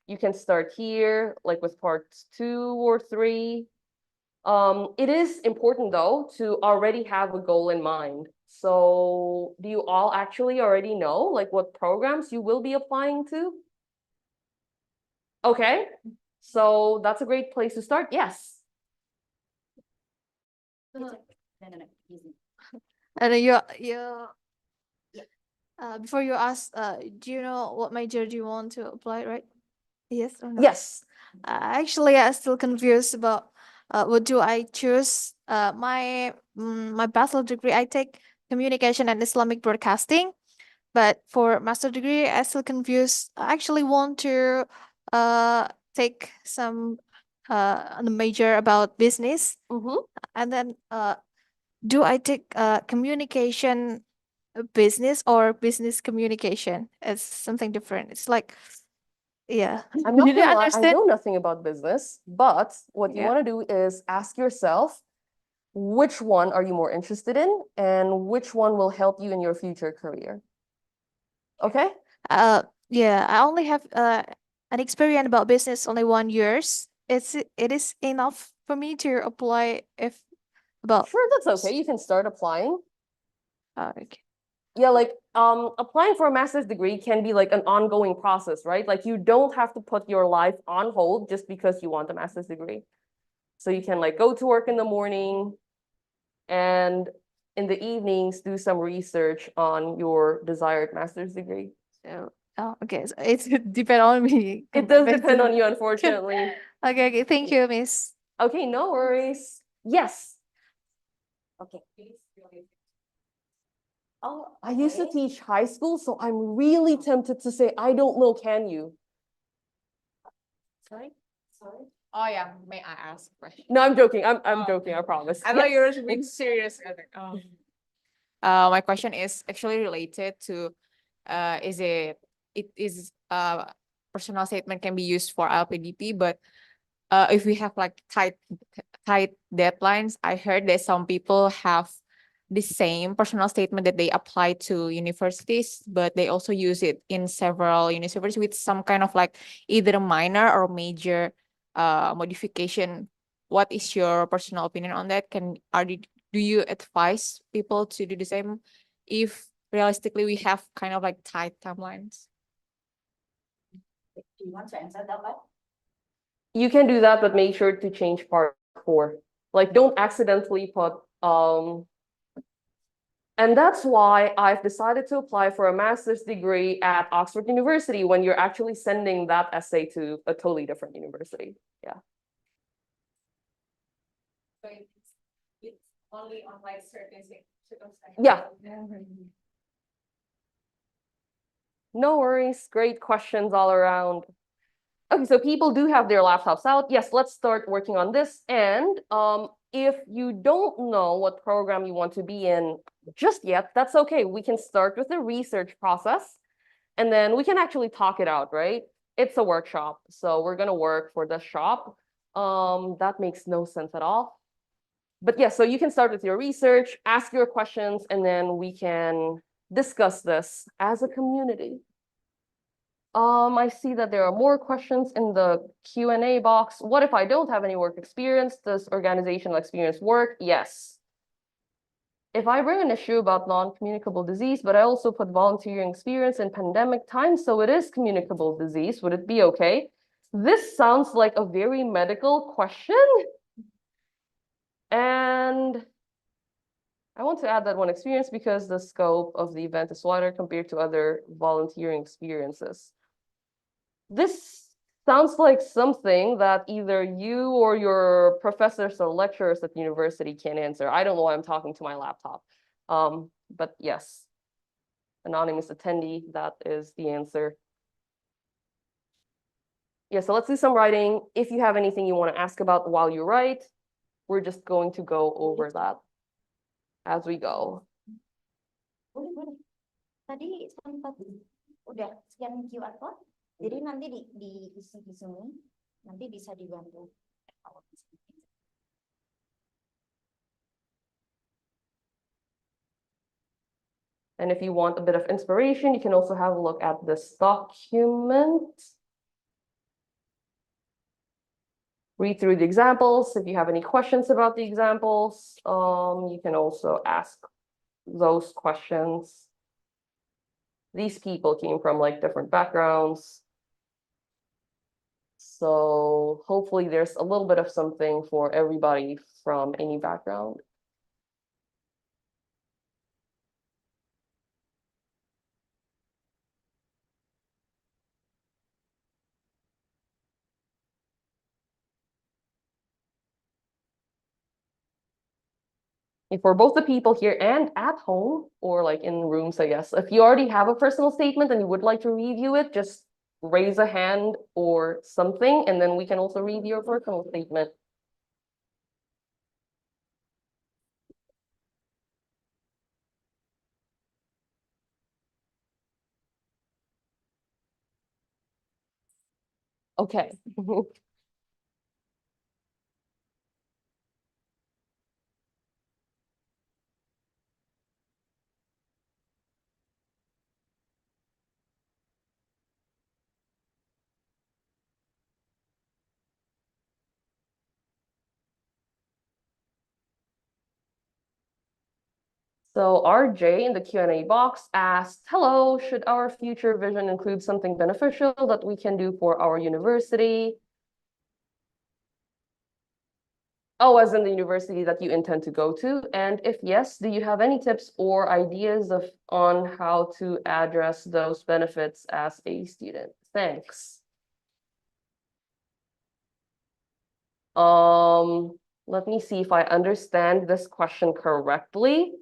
you can start here, like with parts 2 or 3. It is important, though, to already have a goal in mind. So do you all actually already know, like, what programs you will be applying to? Okay, so that's a great place to start. Yes. Easy. And before you ask, do you know what major do you want to apply, right? Yes or no? Yes. Actually, I'm still confused about what do I choose. My bachelor degree, I take communication and Islamic broadcasting, but for master degree, I still confused. I actually want to take some the major about business, and then do I take communication business or business communication? It's something different. It's like, yeah. I'm not Did you gonna lie, I understand? know nothing about business, but what you Yeah. want to do is ask yourself, which one are you more interested in and which one will help you in your future career? Okay? Yeah, I only have an experience about business only 1 years. It is enough for me to apply if about Sure, that's okay. You can start applying. okay. Yeah, like applying for a master's degree can be like an ongoing process, right? Like you don't have to put your life on hold just because you want a master's degree. So you can like go to work in the morning and in the evenings do some research on your desired master's degree. So okay, so it's depend on me. It does depend on you, unfortunately. Okay, thank you, Miss. Okay, no worries. Yes. Okay. Oh, I used to teach high school, so I'm really tempted to say, I don't know, can you? Sorry. Oh yeah, may I ask a question? No, I'm joking. I'm Oh. joking, I promise. I thought Yes. you were being serious. I think. Oh. My question is actually related to it is personal statement can be used for LPDP, but if we have like tight deadlines, I heard that some people have the same personal statement that they apply to universities, but they also use it in several universities with some kind of like either a minor or major modification. What is your personal opinion on that? Do you advise people to do the same if realistically we have kind of like tight timelines? Do you want to answer that one? You can do that, but make sure to change part 4. Like don't accidentally put and that's why I've decided to apply for a master's degree at Oxford University when you're actually sending that essay to a totally different university. Yeah. So it's only on like certain circumstances. Yeah. No worries. Great questions all around. Okay, so people do have their laptops out. Yes, let's start working on this. And if you don't know what program you want to be in just yet, that's okay. We can start with the research process and then we can actually talk it out, right? It's a workshop, so we're gonna work for the shop. That makes no sense at all. But yeah, so you can start with your research, ask your questions, and then we can discuss this as a community. I see that there are more questions in the Q&A box. What if I don't have any work experience? Does organizational experience work? Yes. If I bring an issue about non-communicable disease, but I also put volunteering experience in pandemic times, so it is communicable disease, would it be okay? This sounds like a very medical question. And I want to add that one experience because the scope of the event is wider compared to other volunteering experiences. This sounds like something that either you or your professors or lecturers at the university can answer. I don't know why I'm talking to my laptop. But yes, anonymous attendee, that is the answer. Yeah, so let's do some writing. If you have anything you want to ask about while you write, we're just going to go over that as we go. Boleh, boleh. Tadi sempat udah scan QR code, jadi nanti diisi di sini, nanti bisa dibantu. And if you want a bit of inspiration, you can also have a look at this document. Read through the examples. If you have any questions about the examples, you can also ask those questions. These people came from like different backgrounds. So hopefully there's a little bit of something for everybody from any background. And for both the people here and at home, or like in rooms, I guess, if you already have a personal statement and you would like to review it, just raise a hand or something, and then we can also review your personal statement. Okay. So RJ in the Q&A box asked, hello, should our future vision include something beneficial that we can do for our university? Oh, as in the university that you intend to go to? And if yes, do you have any tips or ideas on how to address those benefits as a student? Thanks. Let me see if I understand this question correctly.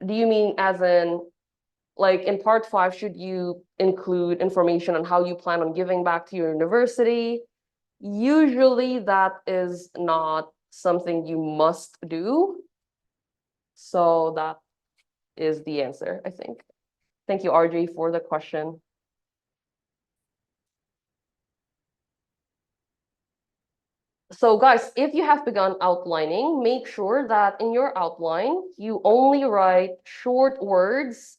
Do you mean as in, like in part 5, should you include information on how you plan on giving back to your university? Usually that is not something you must do. So that is the answer, I think. Thank you, RJ, for the question. So guys, if you have begun outlining, make sure that in your outline, you only write short words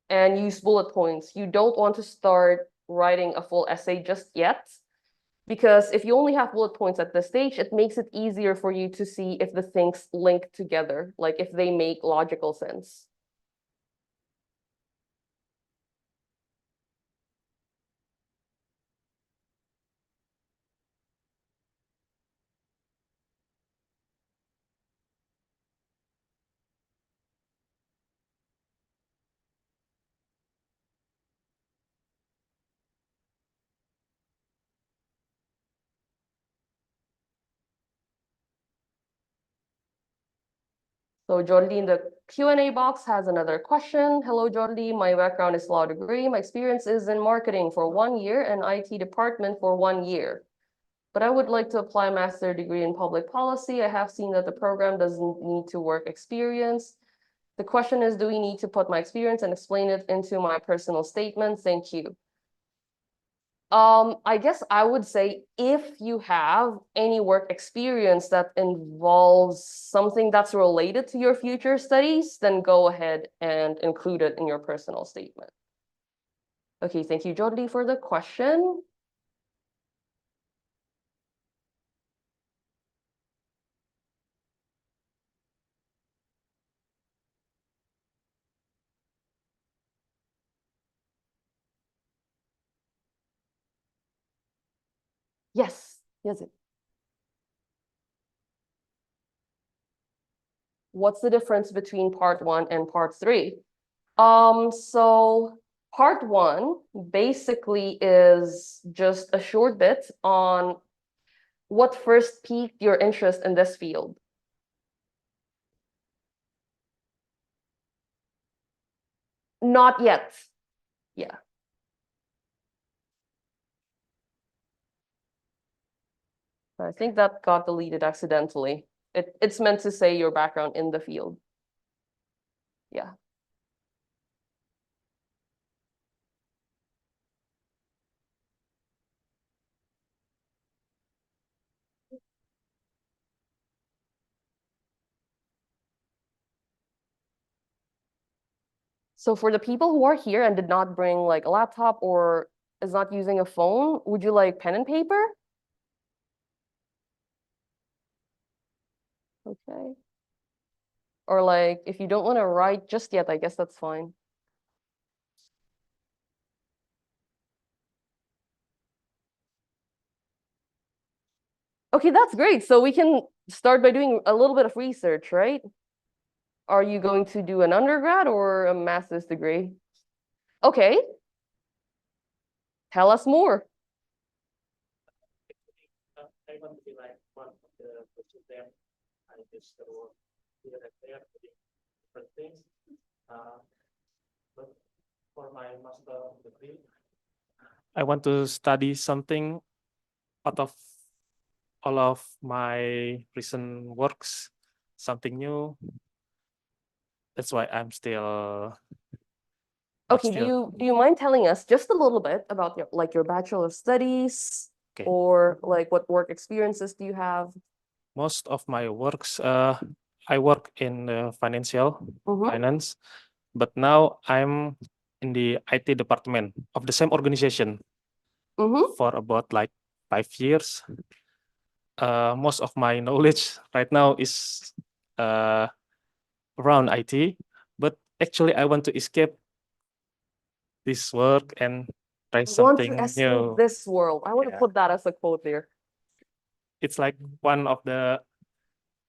and use bullet points. You don't want to start writing a full essay just yet, because if you only have bullet points at this stage, it makes it easier for you to see if the things link together, like if they make logical sense. So Jordi in the Q&A box has another question. Hello, Jordi. My background is law degree. My experience is in marketing for 1 year and IT department for 1 year. But I would like to apply a master's degree in public policy. I have seen that the program doesn't need to work experience. The question is, do we need to put my experience and explain it into my personal statement? Thank you. I guess I would say if you have any work experience that involves something that's related to your future studies, then go ahead and include it in your personal statement. Okay, thank you, Jordi, for the question. Yes, yes. what's the difference between part 1 and part 3? So part 1 basically is just a short bit on what first piqued your interest in this field. Not yet. Yeah. I think that got deleted accidentally. It's meant to say your background in the field. Yeah. So for the people who are here and did not bring like a laptop or is not using a phone, would you like pen and paper? Okay. Or like, if you don't want to write just yet, I guess that's fine. Okay, that's great. So we can start by doing a little bit of research, right? Are you going to do an undergrad or a master's degree? Okay. Tell us more. I want to be like one of the students. I just work here and there, doing different things. But for my master degree, I want to study something out of all of my recent works, something new. That's why I'm still. Okay, do you mind telling us just a little bit about your bachelor of studies? Okay. Or like what work experiences do you have? Most of my works, I work in financial finance, but now I'm in the IT department of the same organization for about like 5 years. Most of my knowledge right now is around IT, but actually I want to escape this work and try something new. This world. I want to put that as a quote there. It's like one of the,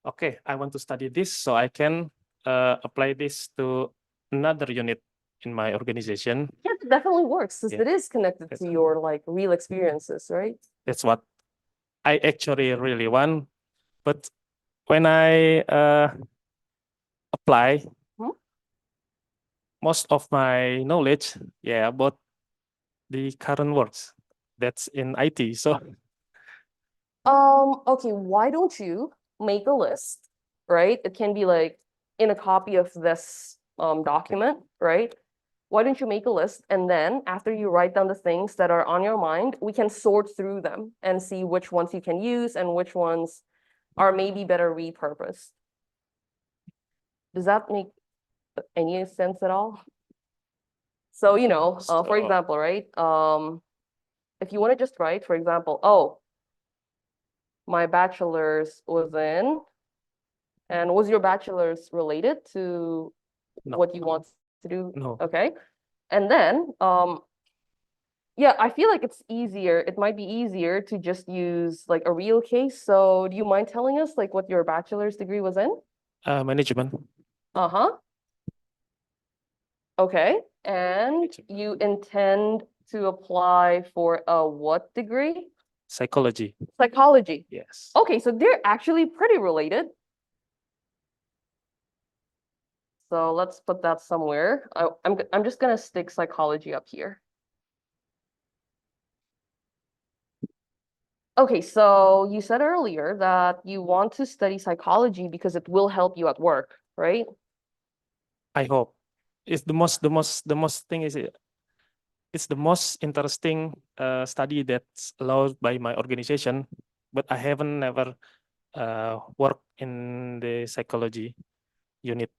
okay, I want to study this so I can apply this to another unit in my organization. Yeah, it definitely works because Yeah. it is connected to your like real experiences, right? That's what I actually really want. But when I apply, most of my knowledge, about the current works that's in IT. So Okay, why don't you make a list, right? It can be like in a copy of this document, right? Why don't you make a list and then after you write down the things that are on your mind, we can sort through them and see which ones you can use and which ones are maybe better repurposed. Does that make any sense at all? So, for example, right? If you want to just write, for example, oh, my bachelor's was in, and was your bachelor's related to No. what you want to do? No. Okay. And then, yeah, I feel like it's easier. It might be easier to just use like a real case. So do you mind telling us like what your bachelor's degree was in? Management. Uh-huh. Okay. And you intend to apply for a what degree? Psychology. Psychology. Yes. Okay, so they're actually pretty related. So let's put that somewhere. I'm just gonna stick psychology up here. Okay, so you said earlier that you want to study psychology because it will help you at work, right? I hope. It's the most thing is it's the most interesting study that's allowed by my organization, but I haven't never worked in the psychology unit.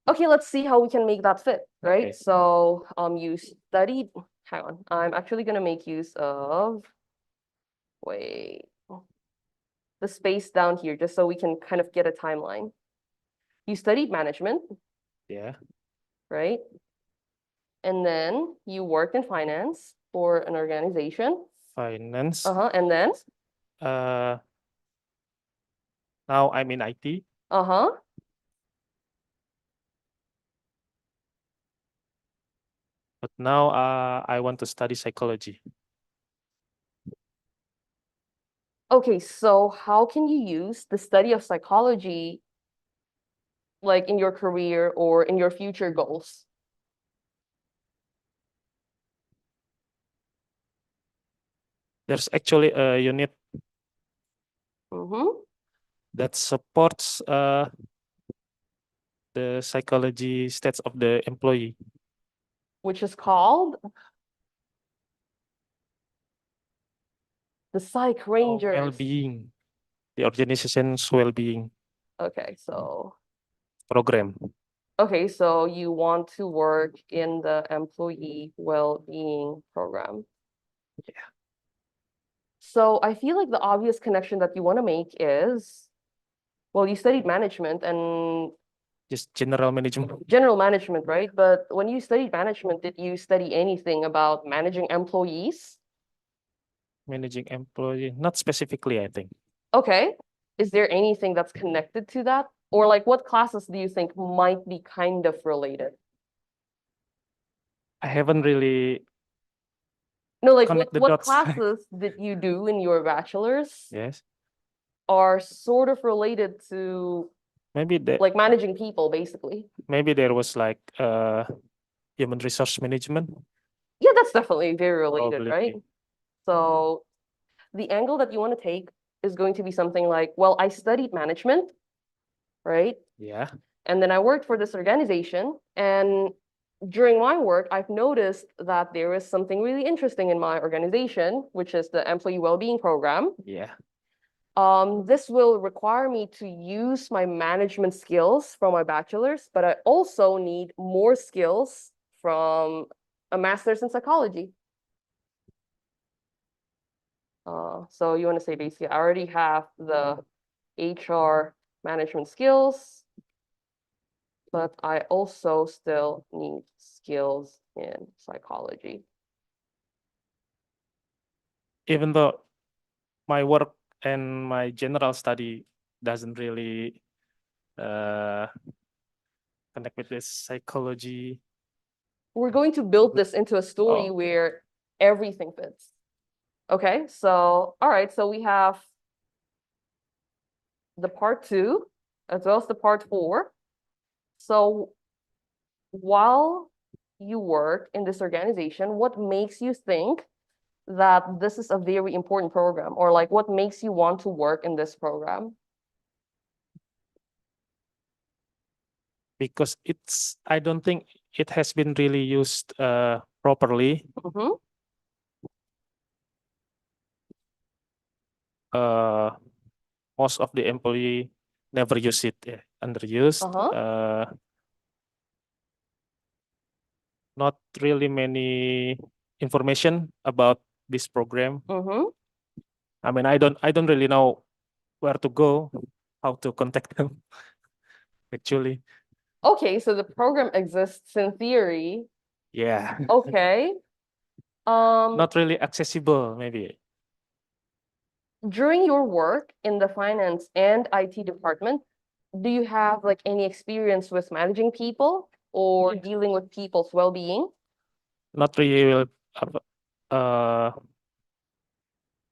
Okay, let's see how we can make that fit, right? Okay. So you studied, hang on, I'm actually gonna make use of, wait, the space down here just so we can kind of get a timeline. You studied management, Yeah. right? And then you worked in finance for an organization. Finance. And then? Now I'm in IT. But now I want to study psychology. Okay, so how can you use the study of psychology like in your career or in your future goals? There's actually a unit Mm-hmm. that supports the psychology states of the employee. Which is called the Psych Rangers. Well-being, the organization's well-being Okay, so program. okay, so you want to work in the employee well-being program. Yeah. So I feel like the obvious connection that you want to make is, well, you studied management and Just general management. general management, right? But when you studied management, did you study anything about managing employees? Managing employee, not specifically, I think. Okay. Is there anything that's connected to that? Or like what classes do you think might be kind of related? I haven't really No, like connect the what dots. classes did you do in your bachelor's Yes, are sort of related to maybe like managing people, basically? maybe there was like human resource management. Yeah, that's definitely very related, Probably. right? So the angle that you want to take is going to be something like, well, I studied management, right? Yeah. And then I worked for this organization. And during my work, I've noticed that there is something really interesting in my organization, which is the employee well-being program. Yeah. This will require me to use my management skills from my bachelor's, but I also need more skills from a master's in psychology. So you want to say basically, I already have the HR management skills, but I also still need skills in psychology. Even though my work and my general study doesn't really connect with this psychology. We're going to build this into a story where everything fits. Okay, so all right, so we have the part 2 as well as the part 4. So while you work in this organization, what makes you think that this is a very important program, or like what makes you want to work in this program? Because I don't think it has been really used properly. Mm-hmm. Most of the employee never use it, underused. Not really many information about this program. Mm-hmm. I mean, I don't really know where to go, how to contact them. Actually, Okay, so the program exists in theory. yeah, Okay. not really accessible, maybe. During your work in the finance and IT department, do you have like any experience with managing people or dealing with people's well-being? Not really uh,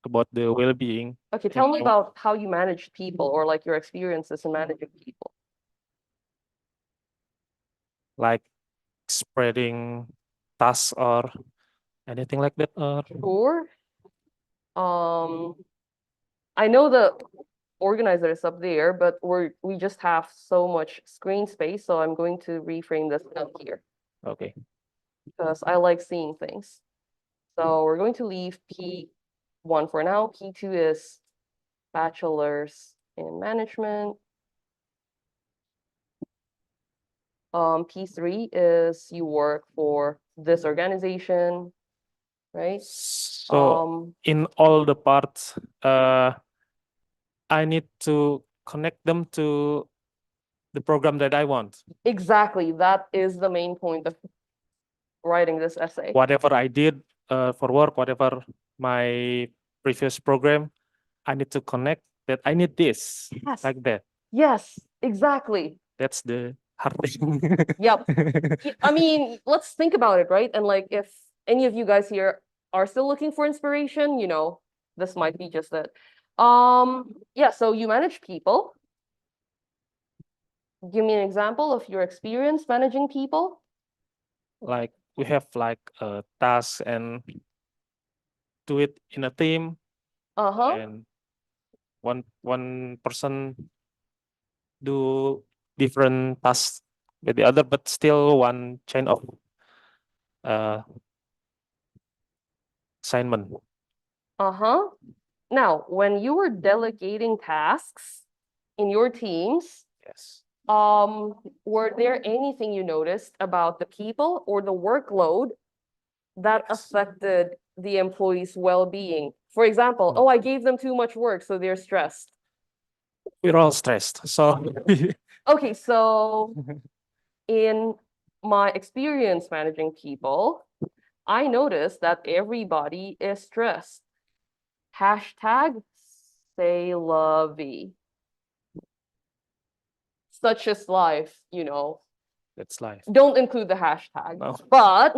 about the well-being. Okay, tell me about how you manage people or like your experiences in managing people. Like spreading tasks or anything like that. Or Sure. I know the organizer is up there, but we just have so much screen space, so I'm going to reframe this down here okay, because I like seeing things. So we're going to leave P1 for now. P2 is bachelor's in management. P3 is you work for this organization, right? so in all the parts, I need to connect them to the program that I want. Exactly. That is the main point of writing this essay. Whatever I did for work, whatever my previous program, I need to connect that I need this, Yes. like that. Yes, exactly. That's the hard thing. Yep. I mean, let's think about it, right? And like, if any of you guys here are still looking for inspiration, this might be just it. Yeah, so you manage people. Give me an example of your experience managing people. Like we have like a task and do it in a team, Uh-huh. and one person do different tasks with the other, but still one chain of assignment. Uh-huh. Now, when you were delegating tasks in your teams, Yes. were there anything you noticed about the people or the workload that Yes. affected the employees' well-being? For example, Oh. I gave them too much work, so they're stressed. We're all stressed. So Okay, so in my experience managing people, I noticed that everybody is stressed. Hashtag say lovey. Such is life, that's life. Don't include the hashtag. No. But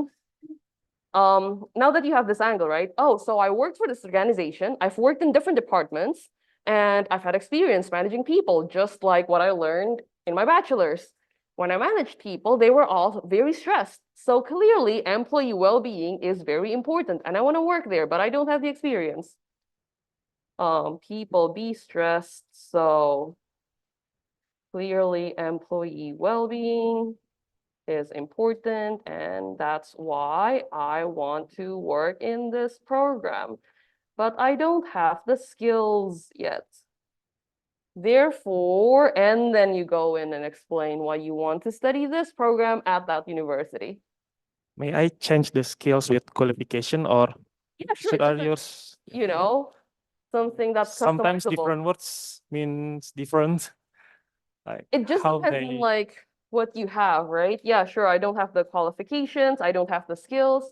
now that you have this angle, right? Oh, so I worked for this organization. I've worked in different departments, and I've had experience managing people, just like what I learned in my bachelor's. When I managed people, they were all very stressed. So clearly, employee well-being is very important, and I want to work there, but I don't have the experience. People be stressed, so clearly employee well-being is important, and that's why I want to work in this program. But I don't have the skills yet. Therefore, and then you go in and explain why you want to study this program at that university. May I change the skills with qualification, or Yeah, sure. should are yours? Something that's Sometimes customizable. different words means different. Like It just how depends on they like what you have, right? Yeah, sure. I don't have the qualifications. I don't have the skills.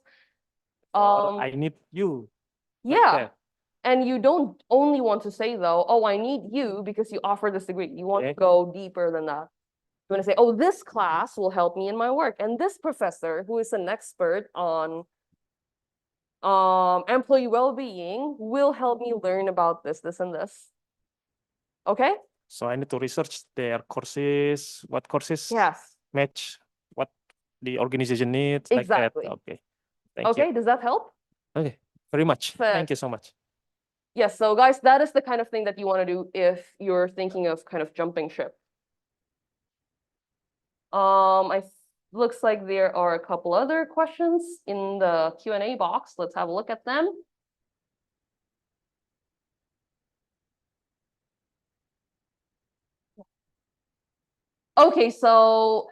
or I need you. like Yeah. that. And you don't only want to say though, oh, I need you because you offer this degree. You want to Okay. go deeper than that. You want to say, oh, this class will help me in my work. And this professor, who is an expert on employee well-being, will help me learn about this, and this. Okay? So I need to research their courses, what courses Yes. match what the organization needs, like Exactly. that. Okay. Thank Okay, you. does that help? Okay. Very much. Perfect. Thank you so much. Yes, so guys, that is the kind of thing that you want to do if you're thinking of kind of jumping ship. Looks like there are a couple other questions in the Q&A box. Let's have a look at them. Okay, so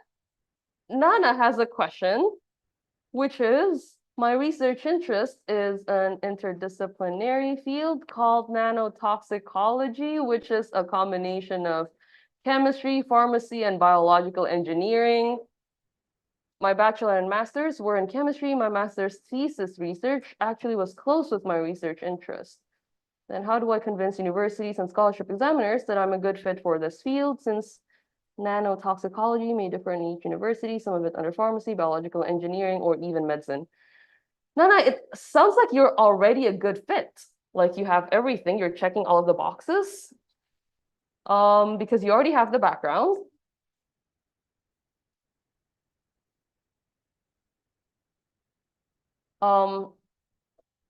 Nana has a question, which is, my research interest is an interdisciplinary field called nanotoxicology, which is a combination of chemistry, pharmacy, and biological engineering. My bachelor and master's were in chemistry. My master's thesis research actually was close with my research interest. Then how do I convince universities and scholarship examiners that I'm a good fit for this field, since nanotoxicology may differ in each university, some of it under pharmacy, biological engineering, or even medicine? Nana, it sounds like you're already a good fit. Like you have everything, you're checking all of the boxes. Because you already have the background.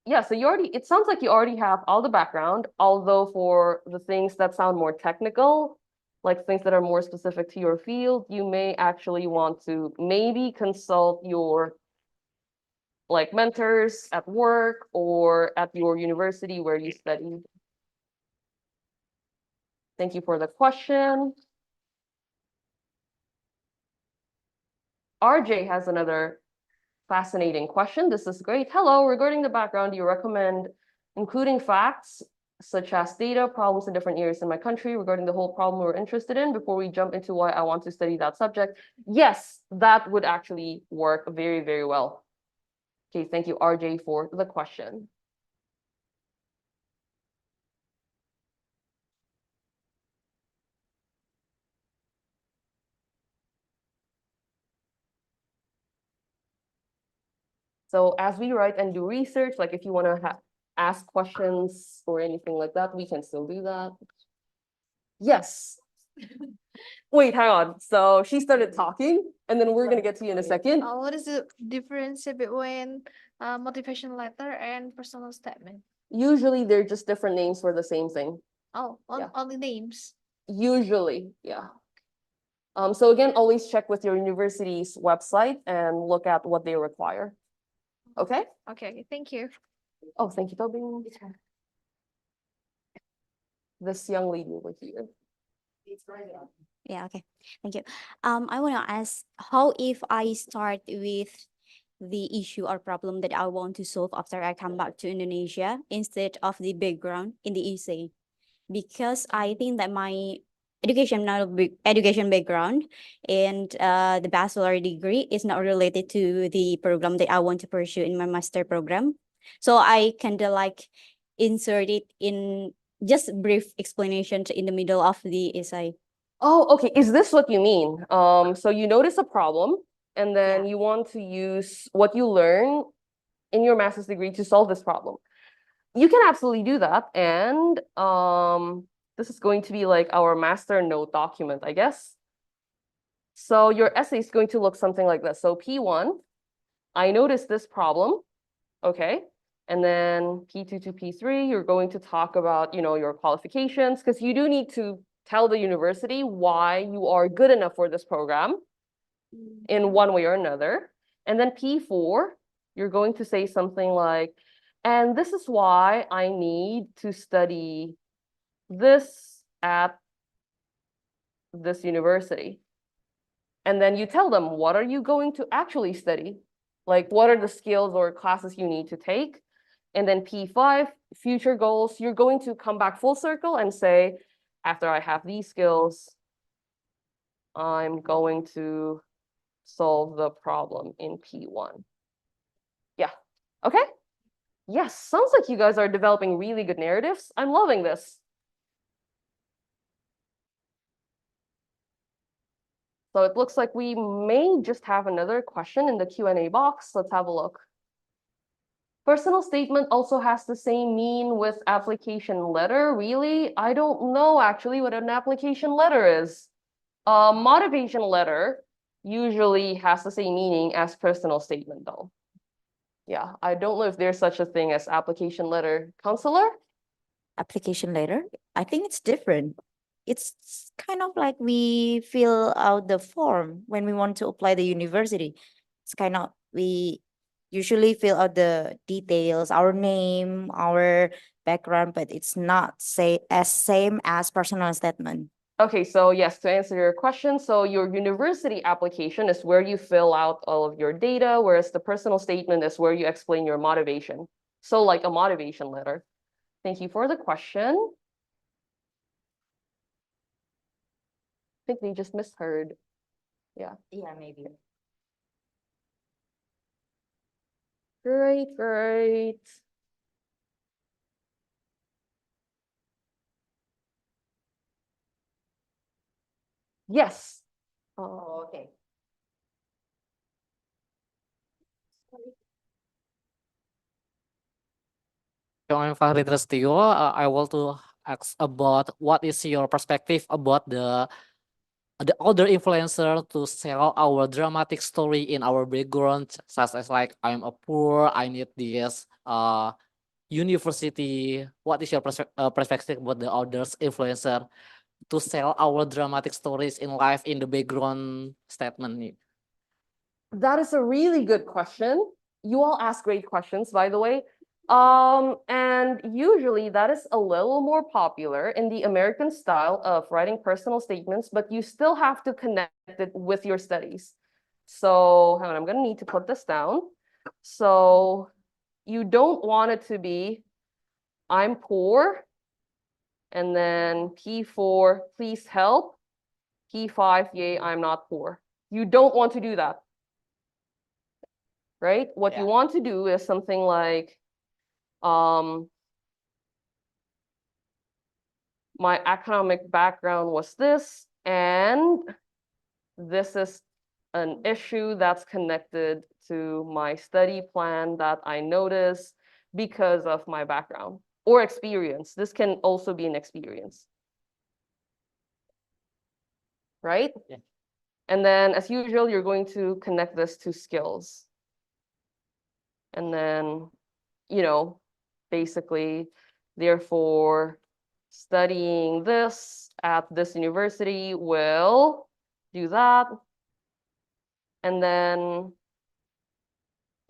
Yeah, so it sounds like you already have all the background, although for the things that sound more technical, like things that are more specific to your field, you may actually want to maybe consult your like mentors at work or at your university where you studied. Thank you for the question. RJ has another fascinating question. This is great. Hello, regarding the background, do you recommend including facts such as data, problems in different areas in my country regarding the whole problem we're interested in before we jump into why I want to study that subject? Yes, that would actually work very, very well. Okay, thank you, RJ, for the question. So as we write and do research, like if you want to ask questions or anything like that, we can still do that. Yes. Wait, hang on. So she started talking, and then we're gonna get to you in a second. What is the difference between motivation letter and personal statement? Usually they're just different names for the same thing. Oh, Yeah. only names. Usually, yeah. So again, always check with your university's website and look at what they require. Okay? Okay, thank you. Oh, thank you, Tobin. This young lady over here. Yeah, okay. Thank you. I want to ask, how if I start with the issue or problem that I want to solve after I come back to Indonesia instead of the background in the essay? Because I think that my education background and the bachelor degree is not related to the program that I want to pursue in my master program. So I kind of like insert it in just brief explanation in the middle of the essay. Oh, okay. Is this what you mean? So you notice a problem and then Yeah. you want to use what you learn in your master's degree to solve this problem. You can absolutely do that. And this is going to be like our master note document, I guess. So your essay is going to look something like this. So P1, I noticed this problem. Okay. And then P2 to P3, you're going to talk about, your qualifications, because you do need to tell the university why you are good enough for this program in one way or another. And then P4, you're going to say something like, and this is why I need to study this at this university. And then you tell them, what are you going to actually study? Like, what are the skills or classes you need to take? And then P5, future goals, you're going to come back full circle and say, after I have these skills, I'm going to solve the problem in P1. Yeah, okay? Yes, sounds like you guys are developing really good narratives. I'm loving this. So it looks like we may just have another question in the Q&A box. Let's have a look. Personal statement also has the same mean with application letter. Really? I don't know actually what an application letter is. A motivation letter usually has the same meaning as personal statement though. Yeah, I don't know if there's such a thing as application letter. Counselor? Application letter, I think it's different. It's kind of like we fill out the form when we want to apply the university. It's kind of, we usually fill out the details, our name, our background, but it's not same as personal statement. Okay, so yes, to answer your question, so your university application is where you fill out all of your data, whereas the personal statement is where you explain your motivation. So like a motivation letter. Thank you for the question. I think they just misheard. Yeah. Yeah, maybe. Great, great. Yes. Oh, okay. I'm Fahri Trustio. I want to ask about what is your perspective about the other influencer to sell our dramatic story in our background, such as like I'm a poor, I need this university. What is your perspective about the others influencer to sell our dramatic stories in life in the background statement? That is a really good question. You all ask great questions, by the way. And usually that is a little more popular in the American style of writing personal statements, but you still have to connect it with your studies. So hang on, I'm gonna need to put this down. So you don't want it to be, I'm poor, and then P4, please help. P5, yay, I'm not poor. You don't want to do that. Right? What you want to do is something like, my academic background was this, and this is an issue that's connected to my study plan that I noticed because of my background or experience. This can also be an experience. Right? Yeah. And then as usual, you're going to connect this to skills. And then, you know, basically, therefore, studying this at this university will do that. And then,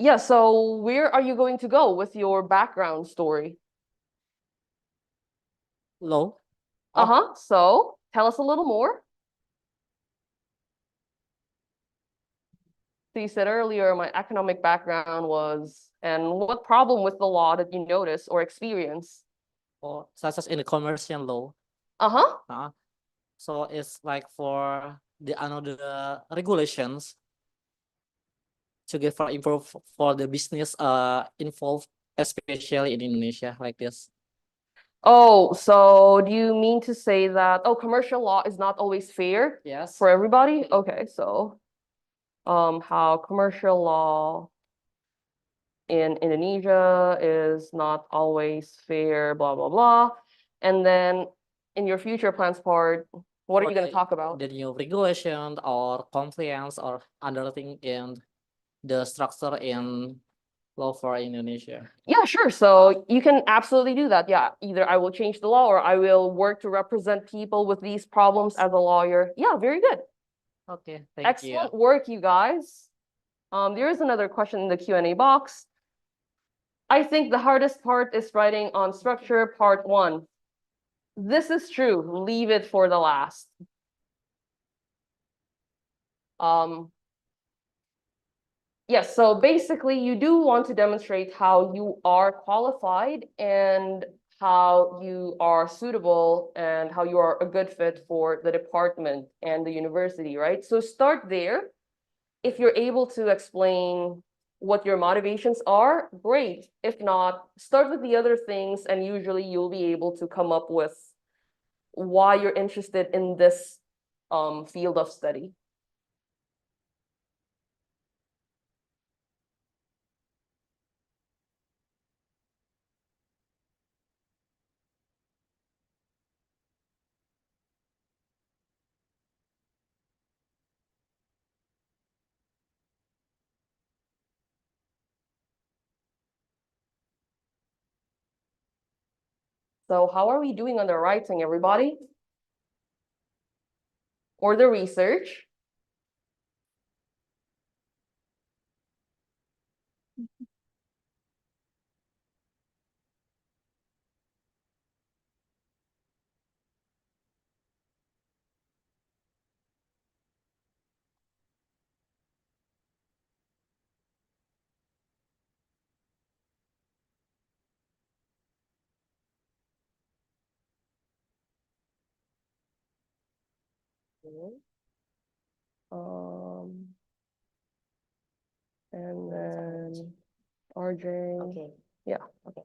yeah, so where are you going to go with your background story? Low. Uh-huh, so tell us a little more. So you said earlier, my economic background was, and what problem with the law did you notice or experience? Or such as in the commercial law. Uh-huh. So it's like for the another regulations to get for improve for the business involved, especially in Indonesia like this. Oh, so do you mean to say that, oh, commercial law is not always fair Yes. for everybody? Okay, so how commercial law in Indonesia is not always fair, blah, blah, blah. And then in your future plans part, what are you going to talk about? The new regulation or compliance or other thing in the structure in law for Indonesia. Yeah, sure. So you can absolutely do that. Yeah, either I will change the law or I will work to represent people with these problems as a lawyer. Yeah, very good. Okay, thank Excellent work, you guys. There is another question in the Q&A box. I think the hardest part is writing on structure part 1. This is true. Leave it for the last. Yes, so basically you do want to demonstrate how you are qualified and how you are suitable and how you are a good fit for the department and the university, right? So start there. If you're able to explain what your motivations are, great. If not, start with the other things and usually you'll be able to come up with why you're interested in this field of study. So how are we doing on the writing, everybody? Or the research? And then RJ. Okay. Yeah. Okay.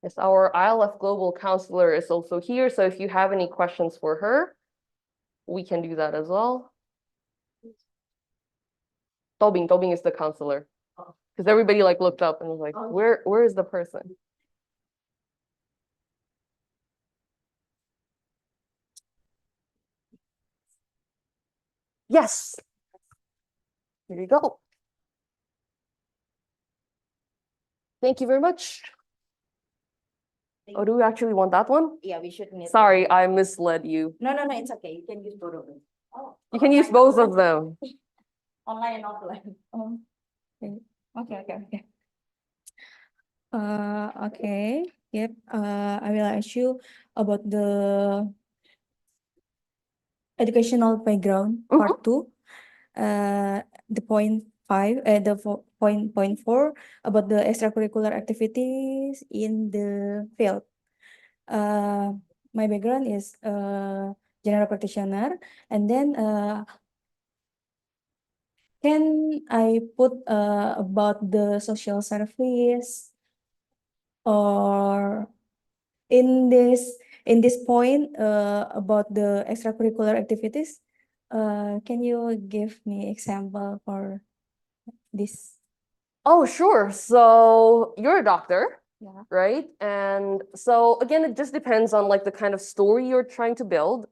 Yes, our ILF Global counselor is also here. So if you have any questions for her, we can do that as well. Tobing is the counselor. Because everybody like looked up and was like, where is the person? Yes. Here you go. Thank you very much. Oh, do we actually want that one? Yeah, we should need. Sorry, I misled you. No, it's okay. You can use both of them. Oh, You can use both of them. online and offline. Okay. Okay. Yep. I will ask you about the educational background, part 2. The point 4 about the extracurricular activities in the field. My background is general practitioner, and then can I put about the social service, or in this point about the extracurricular activities? Can you give me example for this? Oh, sure. So you're a doctor, Yeah. right? And so again, it just depends on like the kind of story you're trying to build.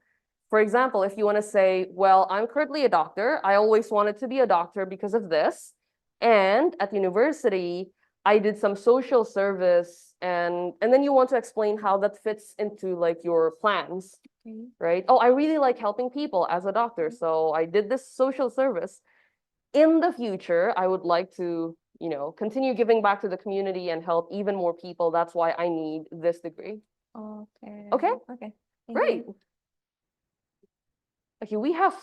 For example, if you want to say, well, I'm currently a doctor. I always wanted to be a doctor because of this. And at university, I did some social service, and then you want to explain how that fits into like your plans, Okay. right? Oh, I really like helping people as a doctor, so I did this social service. In the future, I would like to, you know, continue giving back to the community and help even more people. That's why I need this degree. Okay. Okay, Okay. Thank great. you. Okay, we have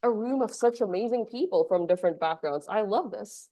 a room of such amazing people from different backgrounds. I love this.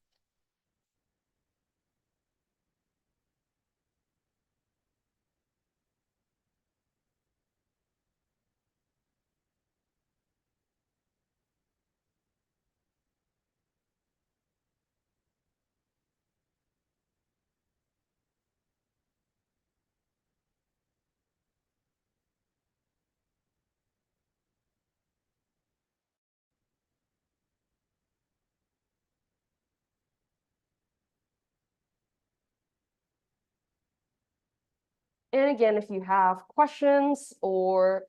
And again, if you have questions or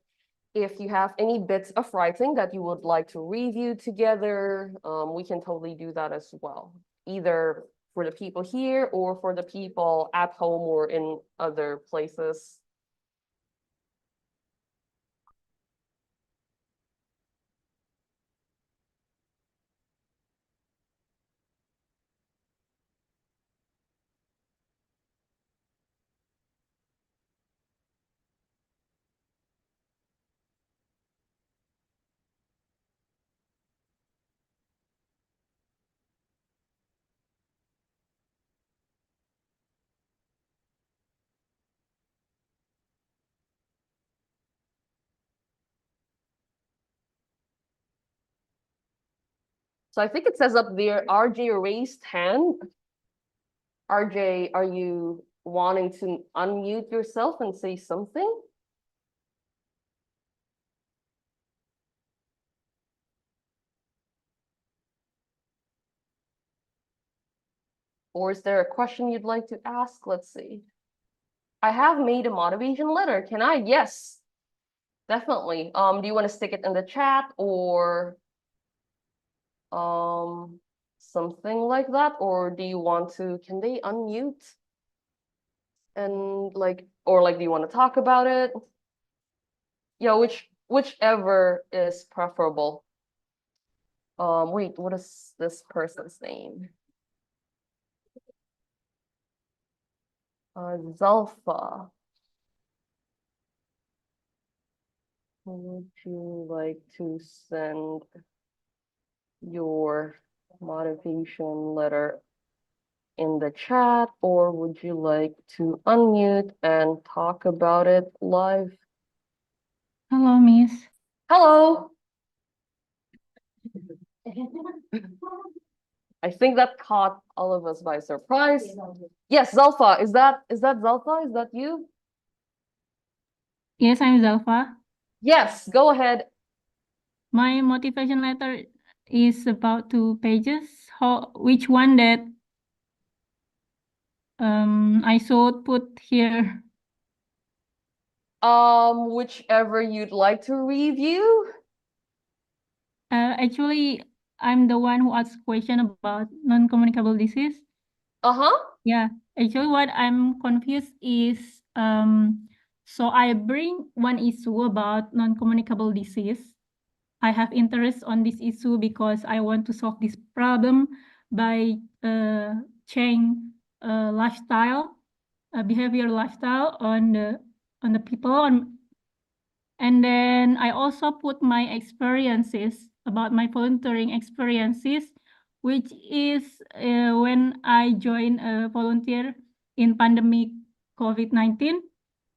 if you have any bits of writing that you would like to review together, we can totally do that as well, either for the people here or for the people at home or in other places. So I think it says up there, RJ raised hand. RJ, are you wanting to unmute yourself and say something? Or is there a question you'd like to ask? Let's see. I have made a motivation letter. Can I? Yes, definitely. Do you want to stick it in the chat or something like that? Or do you want to, can they unmute? And like, or like, do you want to talk about it? Yeah, whichever is preferable. Wait, what is this person's name? Zalfa. Would you like to send your motivation letter in the chat, or would you like to unmute and talk about it live? Hello, Miss. Hello. I think that caught all of us by surprise. Yes, Zalfa, is that Zalfa? Is that you? Yes, I'm Zalfa. Yes, go ahead. My motivation letter is about 2 pages. Which one that I should put here? Whichever you'd like to review. Actually, I'm the one who asked question about non-communicable disease. Yeah, actually what I'm confused is, so I bring one issue about non-communicable disease. I have interest on this issue because I want to solve this problem by change lifestyle, behavior lifestyle on the people, and And then I also put my experiences about my volunteering experiences, which is when I joined a volunteer in pandemic COVID-19.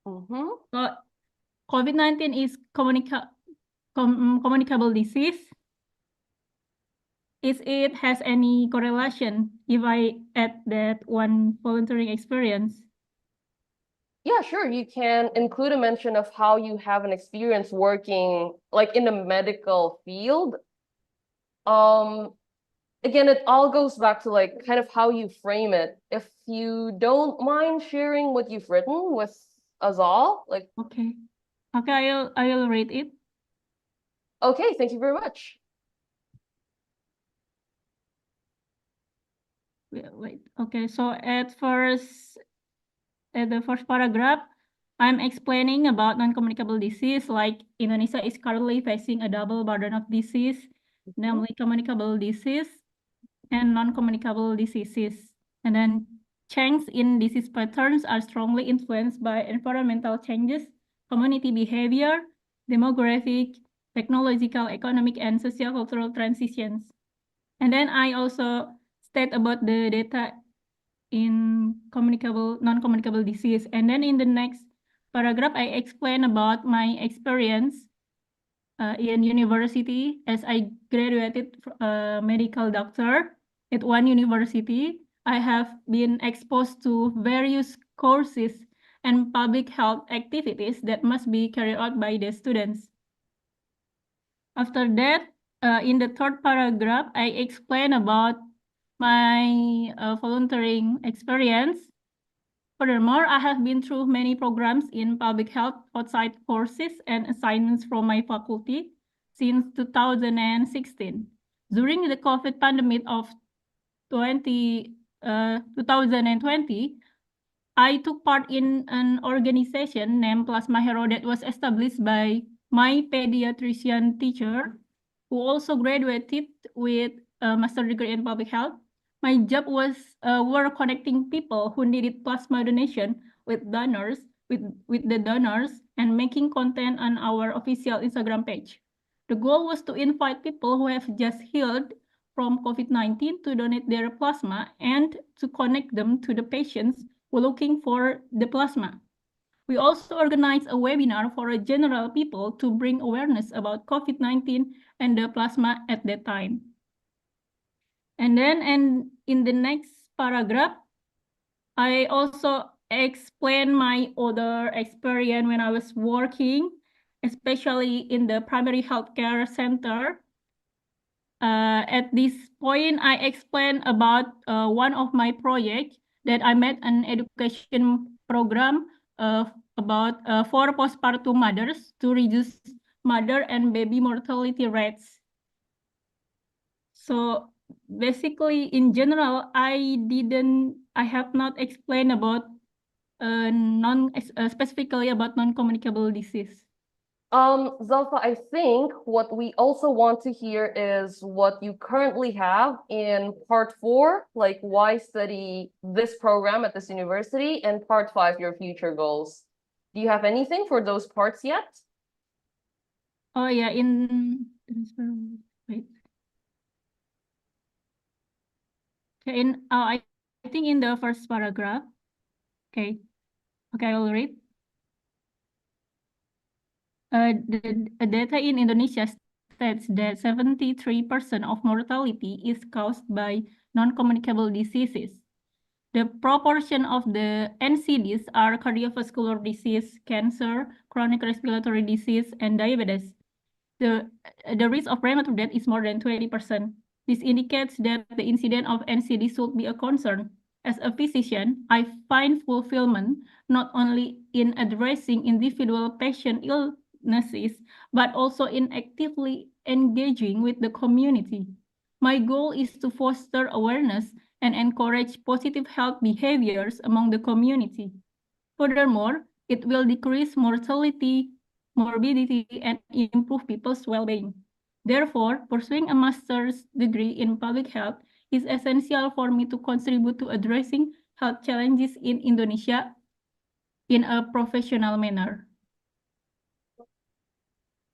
So COVID-19 is communicable disease. Is it has any correlation if I add that one volunteering experience? Yeah, sure. You can include a mention of how you have an experience working like in the medical field. Again, it all goes back to like kind of how you frame it. If you don't mind sharing what you've written with us all, like Okay. Okay, I'll read it. okay, thank you very much. Wait. Okay, so at the first paragraph, I'm explaining about non-communicable disease, like Indonesia is currently facing a double burden of disease, namely communicable disease and non-communicable diseases. And then changes in disease patterns are strongly influenced by environmental changes, community behavior, demographic, technological, economic, and socio-cultural transitions. And then I also state about the data in non-communicable disease. And then in the next paragraph, I explain about my experience in university as I graduated medical doctor at one university. I have been exposed to various courses and public health activities that must be carried out by the students. After that, in the third paragraph, I explain about my volunteering experience. Furthermore, I have been through many programs in public health outside courses and assignments from my faculty since 2016. During the COVID pandemic of 2020, I took part in an organization named Plasma Hero that was established by my pediatrician teacher, who also graduated with a master's degree in public health. My job was were connecting people who needed plasma donation with donors, with the donors, and making content on our official Instagram page. The goal was to invite people who have just healed from COVID-19 to donate their plasma and to connect them to the patients who are looking for the plasma. We also organized a webinar for general people to bring awareness about COVID-19 and the plasma at that time. And then in the next paragraph, I also explain my other experience when I was working, especially in the primary healthcare center. At this point, I explain about one of my projects that I made an education program about for postpartum mothers to reduce mother and baby mortality rates. So basically, in general, I have not explained about specifically about non-communicable disease. Zalfa, I think what we also want to hear is what you currently have in part 4, like why study this program at this university, and part 5, your future goals. Do you have anything for those parts yet? Oh yeah, wait. Okay, I think in the first paragraph. Okay, I will read. The data in Indonesia states that 73% of mortality is caused by non-communicable diseases. The proportion of the NCDs are cardiovascular disease, cancer, chronic respiratory disease, and diabetes. The risk of premature death is more than 20%. This indicates that the incidence of NCD should be a concern. As a physician, I find fulfillment not only in addressing individual patient illnesses, but also in actively engaging with the community. My goal is to foster awareness and encourage positive health behaviors among the community. Furthermore, it will decrease mortality, morbidity, and improve people's well-being. Therefore, pursuing a master's degree in public health is essential for me to contribute to addressing health challenges in Indonesia in a professional manner.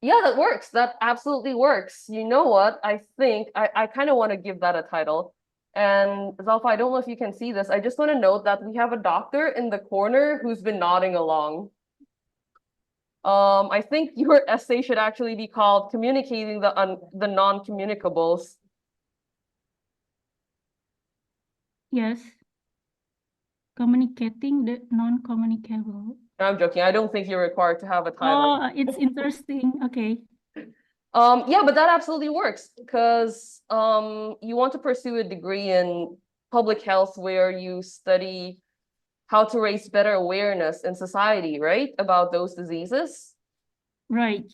Yeah, that works. That absolutely works. You know what? I think I kind of want to give that a title. And Zalfa, I don't know if you can see this. I just want to note that we have a doctor in the corner who's been nodding along. I think your essay should actually be called Communicating the Non-Communicables. Yes. Communicating the non-communicable. I'm joking. I don't think you're required to have a title. Oh, it's interesting. Okay. Yeah, but that absolutely works because you want to pursue a degree in public health where you study how to raise better awareness in society, right? About those diseases. Right.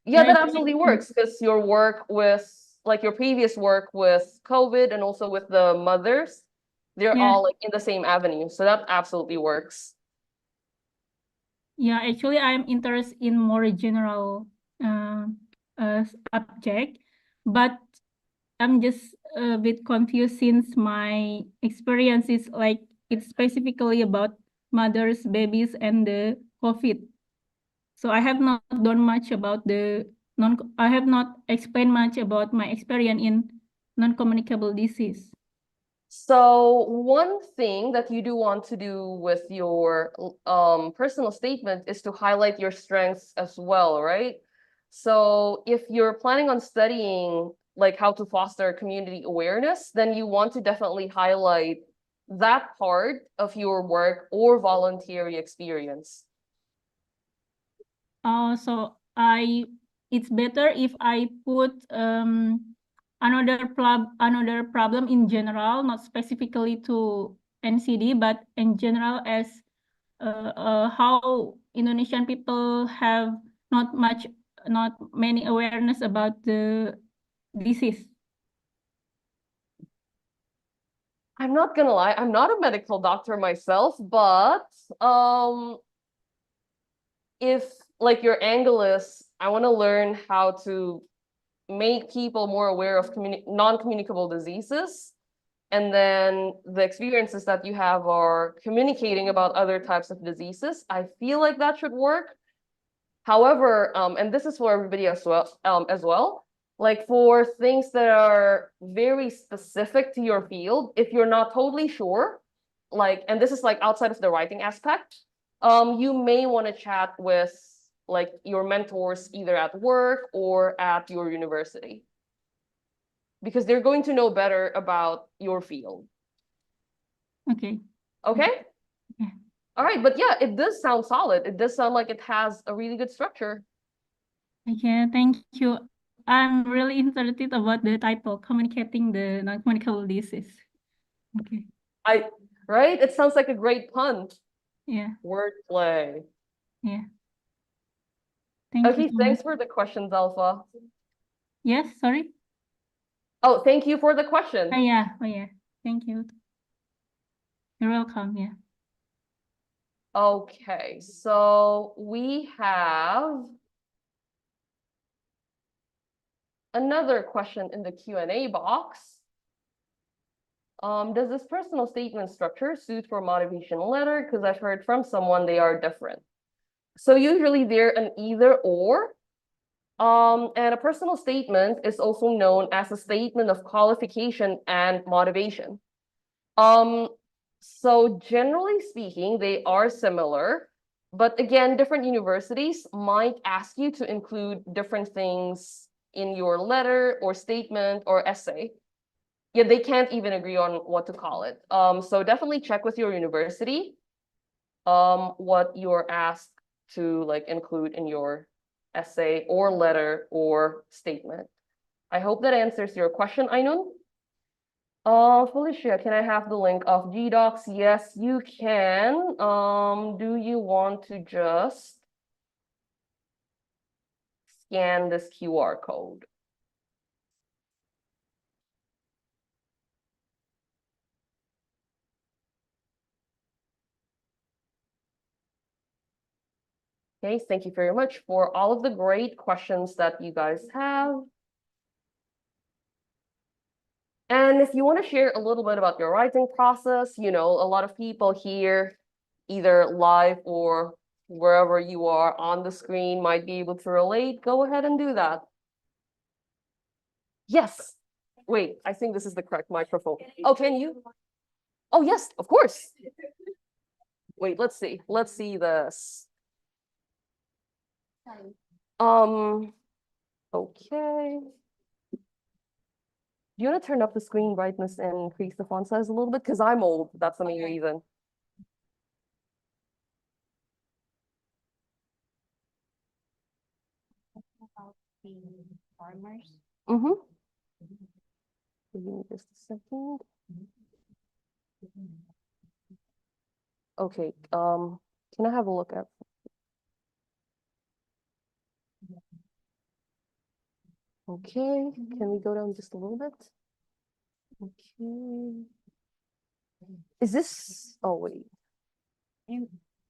Yeah, that Right. absolutely works because your work with, like your previous work with COVID and also with the mothers, they're Yeah. all like in the same avenue. So that absolutely works. Yeah, actually, I'm interested in more general subject, but I'm just a bit confused since my experience is like it's specifically about mothers, babies, and the COVID. So I have not done much about I have not explained much about my experience in non-communicable disease. So one thing that you do want to do with your personal statement is to highlight your strengths as well, right? So if you're planning on studying like how to foster community awareness, then you want to definitely highlight that part of your work or voluntary experience. So it's better if I put another problem in general, not specifically to NCD, but in general as how Indonesian people have not many awareness about the disease. I'm not gonna lie, I'm not a medical doctor myself, but if like your angle is, I want to learn how to make people more aware of non-communicable diseases, and then the experiences that you have are communicating about other types of diseases, I feel like that should work. However, and this is for everybody as well, like for things that are very specific to your field, if you're not totally sure, like, and this is like outside of the writing aspect, you may want to chat with like your mentors either at work or at your university, because they're going to know better about your field. Okay. Okay? Yeah. All right, but yeah, it does sound solid. It does sound like it has a really good structure. Okay, thank you. I'm really interested about the title, Communicating the Non-Communicable Disease. Okay. Right? It sounds like a great pun. Yeah. Wordplay. Yeah. Thank you Okay, so thanks much. for the questions, Alpha. Yes, sorry. Oh, thank you for the question. Oh yeah. Thank you. You're welcome. Yeah. Okay, so we have another question in the Q&A box. Does this personal statement structure suit for motivational letter? Because I've heard from someone they are different. So usually they're an either or. And a personal statement is also known as a statement of qualification and motivation. So generally speaking, they are similar, but again, different universities might ask you to include different things in your letter or statement or essay. Yeah, they can't even agree on what to call it. So definitely check with your university what you're asked to like include in your essay or letter or statement. I hope that answers your question, Ainun. Felicia, can I have the link of GDocs? Yes, you can. Do you want to just scan this QR code? Okay, thank you very much for all of the great questions that you guys have. And if you want to share a little bit about your writing process, you know, a lot of people here, either live or wherever you are on the screen might be able to relate, go ahead and do that. Yes. Wait, I think this is the correct microphone. Oh, can you? Oh, yes, of course. Wait, let's see. Let's see this. Okay. Do you want to turn up the screen brightness and increase the font size a little bit? Because I'm old. That's the main reason. About the farmers. Mm-hmm. Give me just a second. Okay. Can I have a look at? Okay. Can we go down just a little bit? Okay. Is this? Oh wait.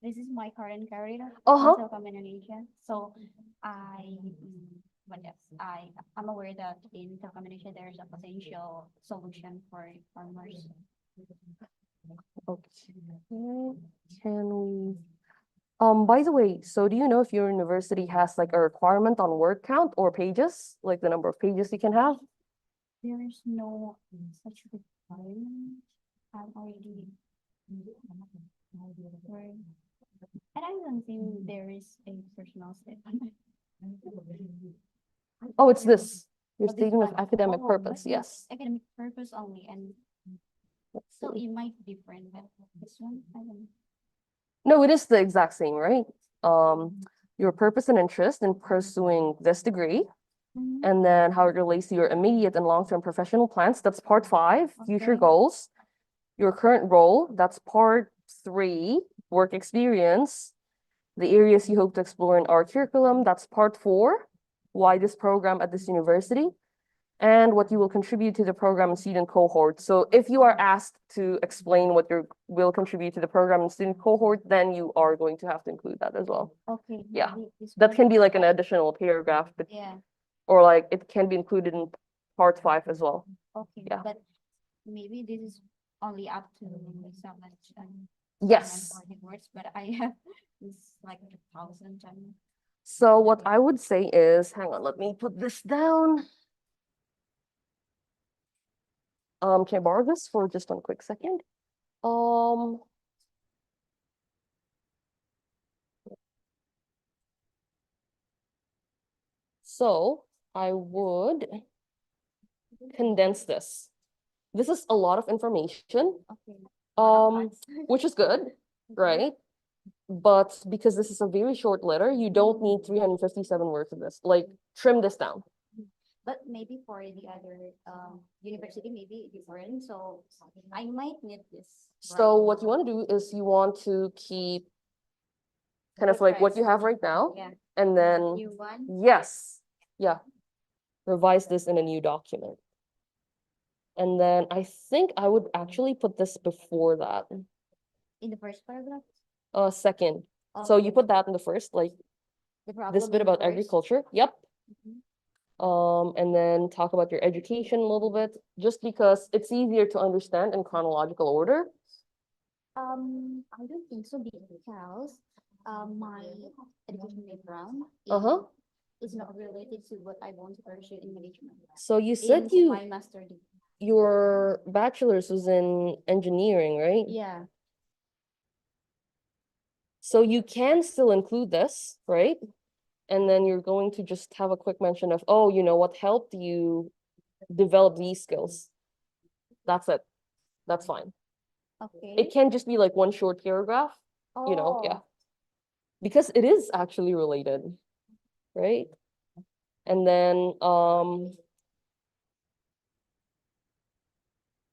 This is my current career in Uh-huh. Telkom Indonesia. So but yes, I'm aware that in Telkom Indonesia there's a potential solution for farmers. Okay. Can we? By the way, so do you know if your university has like a requirement on word count or pages, like the number of pages you can have? There is no such requirement. I'm already word. And I don't think there is a personal statement. Oh, it's this. Your Oh, this statement of one. academic Oh, purpose, but it's yes. academic purpose only, and Let's so see. it might be different, but this one, I don't know. No, it is the exact same, right? Your purpose and interest in pursuing this degree, Mhm. and then how it relates to your immediate and long-term professional plans. That's part 5, future Okay. goals. Your current role, that's part 3, work experience. The areas you hope to explore in our curriculum, that's part 4, why this program at this university, and what you will contribute to the program and student cohort. So if you are asked to explain what you will contribute to the program and student cohort, then you are going to have to include that as well. Okay. Yeah. maybe this That one. can be like an additional paragraph, but Yeah, or like it can be included in part 5 as well. okay, Yeah. but maybe this is only up to so much Yes. 140 words, but I have this like 1,000 and So what I would say is, hang on, let me put this down. Can I borrow this for just 1 quick second? So I would condense this. This is a lot of information, okay. which is good, right? But because this is a very short letter, you don't need 357 words of this. Like, trim this down. But maybe for the other university, maybe different, so I might need this. So what you want to do is you want to keep kind of like what you have right now. Yeah. And then, New one, yes, yeah, revise this in a new document. And then I think I would actually put this before that, in the first paragraph. second. So you Okay. put that in the first, like The problem this bit in the about first. agriculture. Yep. Mhm. And then talk about your education a little bit, just because it's easier to understand in chronological order. I don't think so because my education background Uh-huh. is not related to what I want to pursue in management. So you said In my master degree. your bachelor's was in engineering, right? Yeah. So you can still include this, right? And then you're going to just have a quick mention of, oh, you know, what helped you develop these skills. That's it. That's fine. Okay. It can just be like one short paragraph, you know, yeah. Oh. Because it is actually related, right? And then,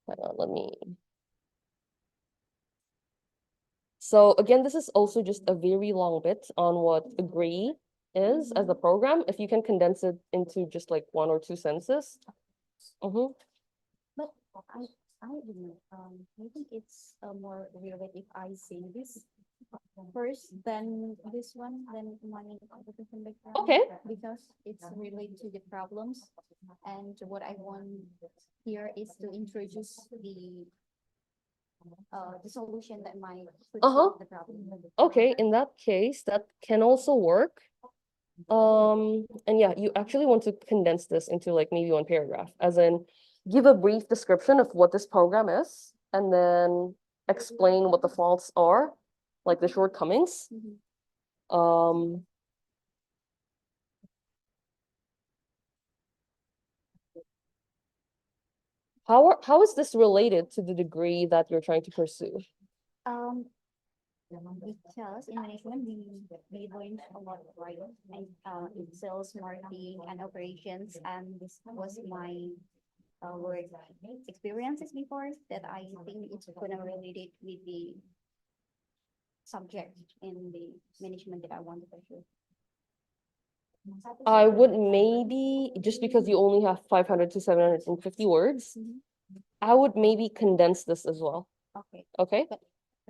hang on, let me. So again, this is also just a very long bit on what agree is as a program. If you can condense it into just like 1 or 2 sentences. Mm-hmm. But I don't know. I think it's more relevant if I say this first, then this one, then my education background. Okay. Because it's related to the problems, and what I want here is to introduce the the solution that might Uh-huh. the problem. Okay, in that case, that can also work. And yeah, you actually want to condense this into like maybe one paragraph, as in give a brief description of what this program is, and then explain what the faults are, like the shortcomings. Um, how is this related to the degree that you're trying to pursue? Because in management we learned a lot, right? And in sales, marketing, and operations, and this was my work experiences before that I think it's gonna relate it with the subject in the management that I want to pursue. I would maybe, just because you only have 500 to 750 words, I would maybe condense this as well. Okay, Okay? but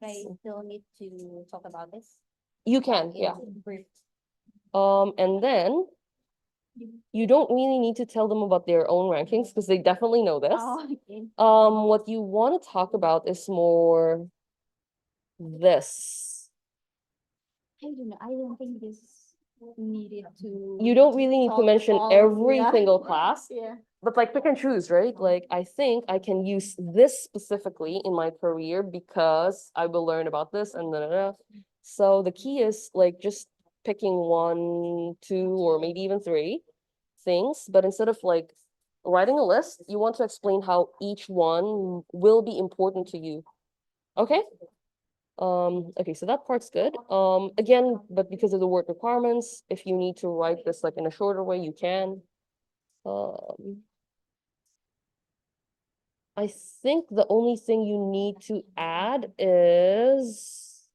I still need to talk about this. You can, in yeah. brief. And then you don't really need to tell them about their own rankings because they definitely know this. Oh, okay. What you want to talk about is more this. I don't think this needed to. You don't really need to talk mention all- every yeah. single class, Yeah. but like pick and choose, right? Like I think I can use this specifically in my career because I will learn about this and da. So the key is like just picking 1, 2, or maybe even 3 things, but instead of like writing a list, you want to explain how each one will be important to you. Okay? Okay, so that part's good. Again, but because of the word requirements, if you need to write this like in a shorter way, you can. I think the only thing you need to add is,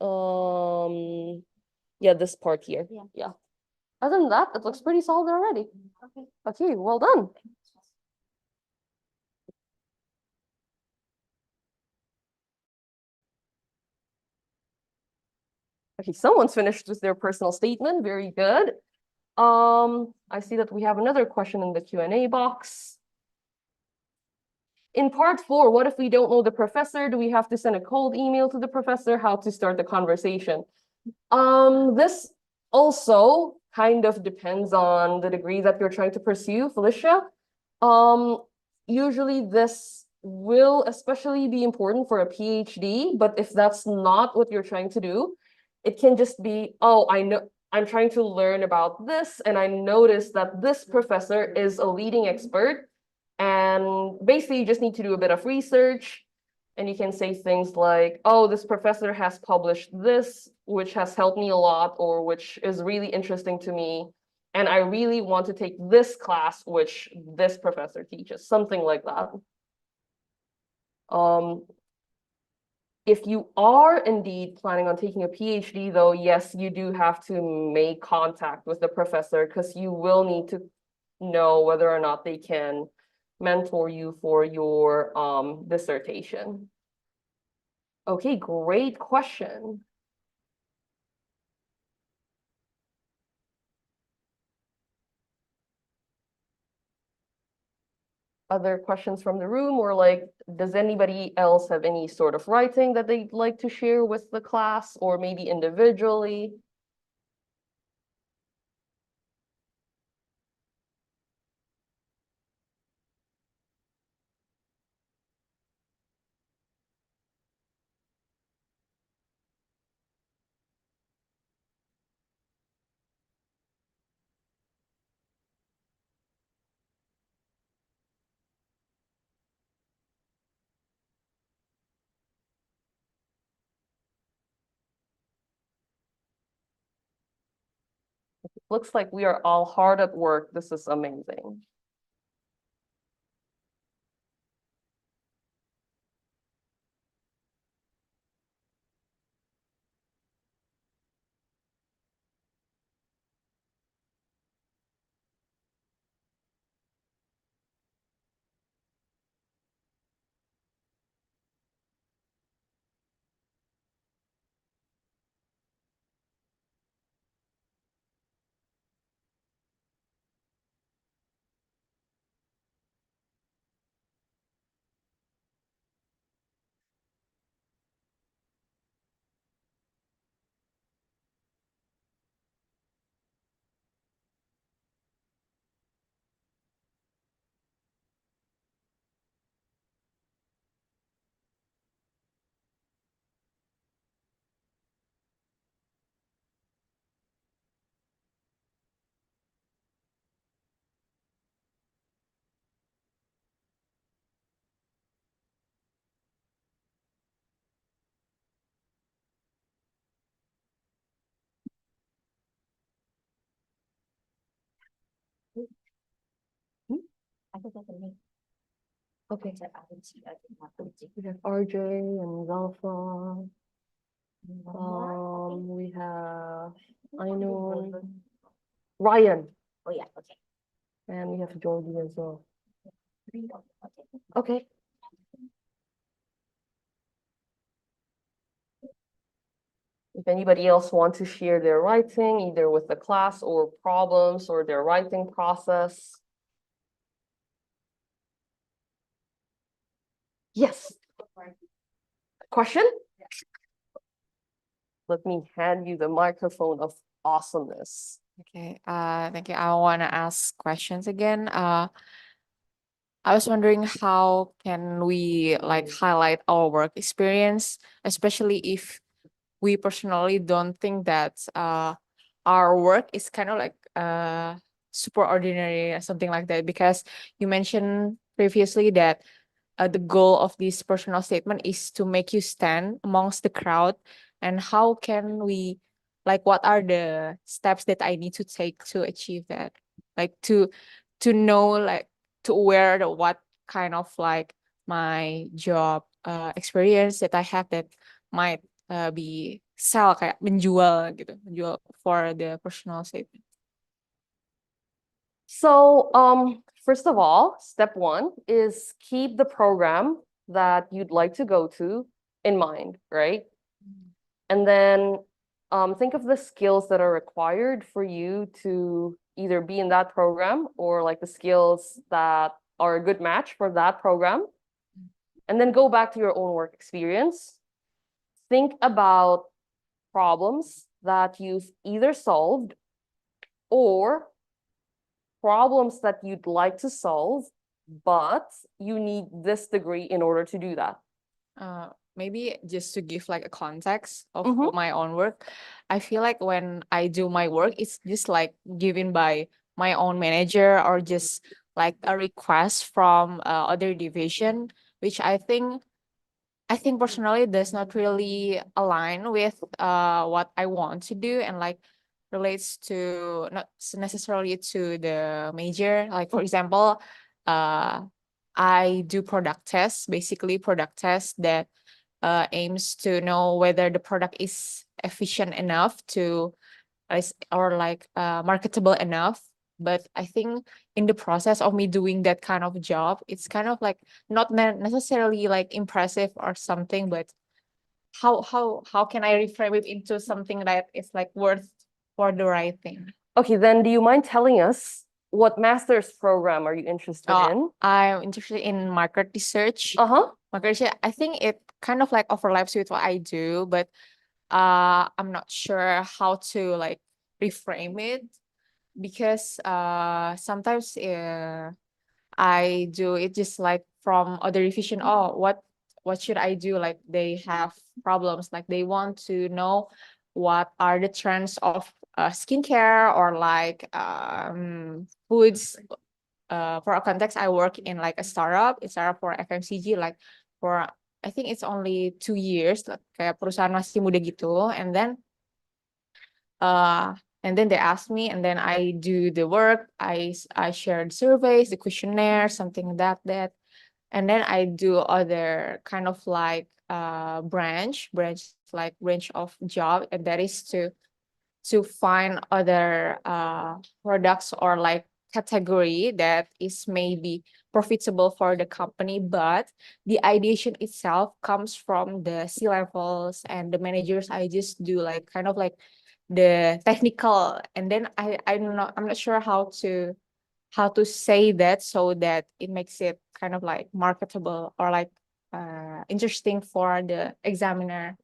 yeah, this part here. Yeah. Yeah. Other than that, it looks pretty solid already. Okay. Okay, well done. Okay, someone's finished with their personal statement. Very good. I see that we have another question in the Q&A box. In part 4, what if we don't know the professor? Do we have to send a cold email to the professor? How to start the conversation? This also kind of depends on the degree that you're trying to pursue, Felicia. Usually this will especially be important for a PhD, but if that's not what you're trying to do, it can just be, oh, I know I'm trying to learn about this, and I noticed that this professor is a leading expert, and basically you just need to do a bit of research. And you can say things like, oh, this professor has published this, which has helped me a lot, or which is really interesting to me. And I really want to take this class, which this professor teaches, something like that. If you are indeed planning on taking a PhD, though, yes, you do have to make contact with the professor because you will need to know whether or not they can mentor you for your dissertation. Okay, great question. Other questions from the room, or like, does anybody else have any sort of writing that they'd like to share with the class, or maybe individually? Looks like we are all hard at work. This is amazing. Okay. We have RJ and Zalfa. We have Ainun, Ryan. Oh yeah, okay. And we have Jordy as well. Okay. If anybody else wants to share their writing, either with the class or problems or their writing process. Yes. Question? Let me hand you the microphone of awesomeness. Okay, thank you. I want to ask questions again. I was wondering how can we like highlight our work experience, especially if we personally don't think that our work is kind of like super ordinary or something like that, because you mentioned previously that the goal of this personal statement is to make you stand amongst the crowd. And how can we, like, what are the steps that I need to take to achieve that? Like to know, like to aware the what kind of like my job experience that I have that might be sell kayak menjual gitu, menjual for the personal statement. So, first of all, step one is keep the program that you'd like to go to in mind, right? And then think of the skills that are required for you to either be in that program or like the skills that are a good match for that program. And then go back to your own work experience. Think about problems that you've either solved or problems that you'd like to solve, but you need this degree in order to do that. Maybe just to give like a context of my own work, I feel like when I do my work, it's just like given by my own manager or just like a request from other division, which I think personally does not really align with what I want to do and like relates to not necessarily to the major. Like for example, I do product tests, basically product tests that aims to know whether the product is efficient enough to or like marketable enough. But I think in the process of me doing that kind of job, it's kind of like not necessarily like impressive or something, but how can I reframe it into something that is like worth for the right thing? Okay, then do you mind telling us what master's program are you interested in? I'm interested in market research. Market research, I think it kind of like overlaps with what I do, but I'm not sure how to like reframe it, because sometimes I do it just like from other division. Oh, what should I do? Like they have problems, like they want to know what are the trends of skincare or like foods. For a context, I work in like a startup. It's startup for FMCG, like for I think it's only 2 years, like kayak perusahaan masih muda gitu. And then they ask me, and then I do the work. I share the surveys, the questionnaire, something like that. And then I do other kind of like branch like range of job, and that is to find other products or like category that is maybe profitable for the company, but the ideation itself comes from the C-levels and the managers. I just do like kind of like the technical, and then I'm not sure how to say that so that it makes it kind of like marketable or like interesting for the examiner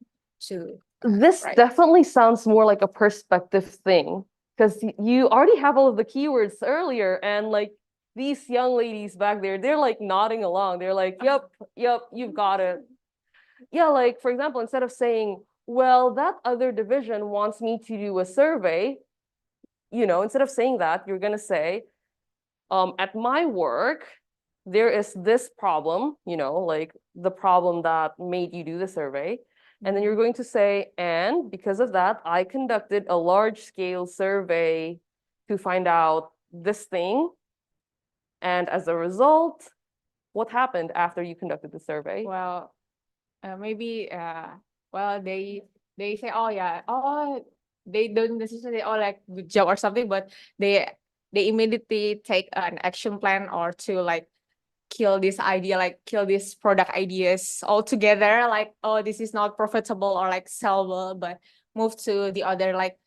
to This definitely sounds more like a perspective thing, because you already have all of the keywords earlier, and like these young ladies back there, they're like nodding along. They're like, yep, you've got it. Yeah, like for example, instead of saying, well, that other division wants me to do a survey, instead of saying that, you're gonna say, at my work, there is this problem, like the problem that made you do the survey. And then you're going to say, and because of that, I conducted a large scale survey to find out this thing. And as a result, what happened after you conducted the survey? Well, maybe well they say, oh yeah, oh, they don't necessarily all like good job or something, but they immediately take an action plan or to like kill this idea, like kill these product ideas altogether, like, oh, this is not profitable or like sellable, but move to the other, like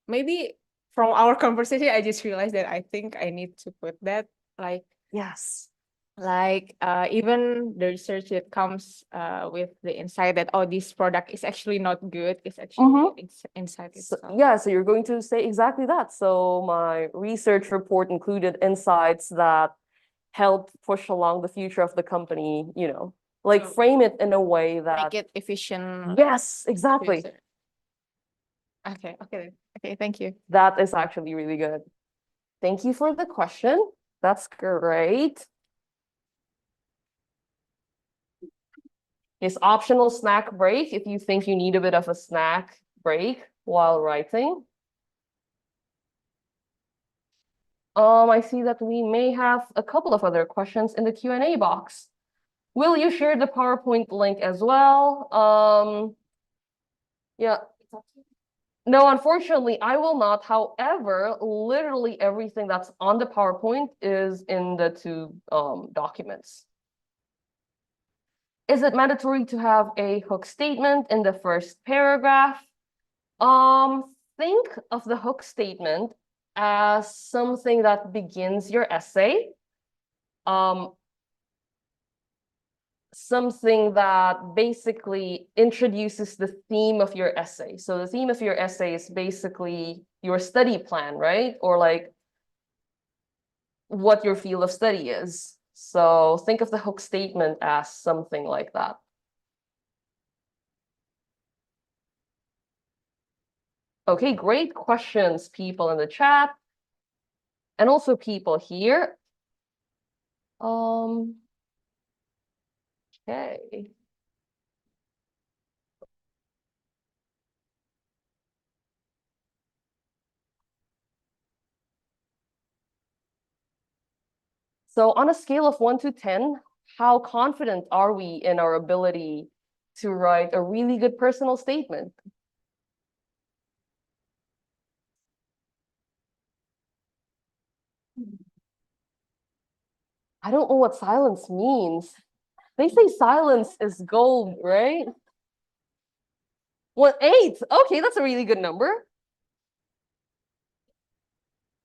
maybe from our conversation I just realized that I think I need to put that, like, Yes. like even the research that comes with the insight that, oh, this product is actually not good, it's actually inside So, itself. yeah, so you're going to say exactly that. So my research report included insights that help push along the future of the company, you know, like So frame it in a way that, make it efficient. yes, exactly. Okay, thank you. That is actually really good. Thank you for the question. That's great. Is optional snack break if you think you need a bit of a snack break while writing. I see that we may have a couple of other questions in the Q&A box. Will you share the PowerPoint link as well? Yeah. No, unfortunately, I will not. However, literally everything that's on the PowerPoint is in the two documents. Is it mandatory to have a hook statement in the first paragraph? Think of the hook statement as something that begins your essay. Something that basically introduces the theme of your essay. So the theme of your essay is basically your study plan, right? Or like what your field of study is. So think of the hook statement as something like that. Okay, great questions, people in the chat. And also people here. Okay. So on a scale of 1 to 10, how confident are we in our ability to write a really good personal statement? I don't know what silence means. They say silence is gold, right? What, 8? Okay, that's a really good number.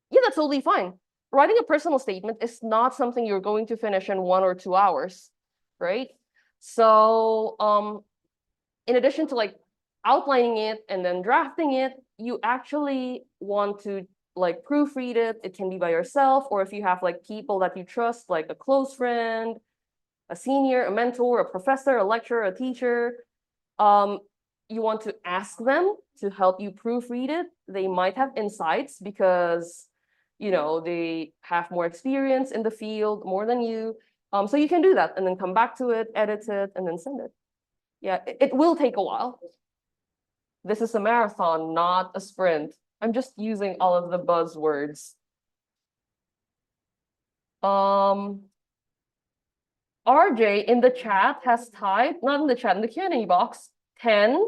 Yeah, that's totally fine. Writing a personal statement is not something you're going to finish in 1 or 2 hours, right? So, in addition to like outlining it and then drafting it, you actually want to like proofread it. It can be by yourself, or if you have like people that you trust, like a close friend, a senior, a mentor, a professor, a lecturer, a teacher. You want to ask them to help you proofread it. They might have insights because, you know, they have more experience in the field, more than you. So you can do that and then come back to it, edit it, and then send it. Yeah, it will take a while. This is a marathon, not a sprint. I'm just using all of the buzzwords. RJ in the chat has typed, not in the chat, in the Q&A box, 10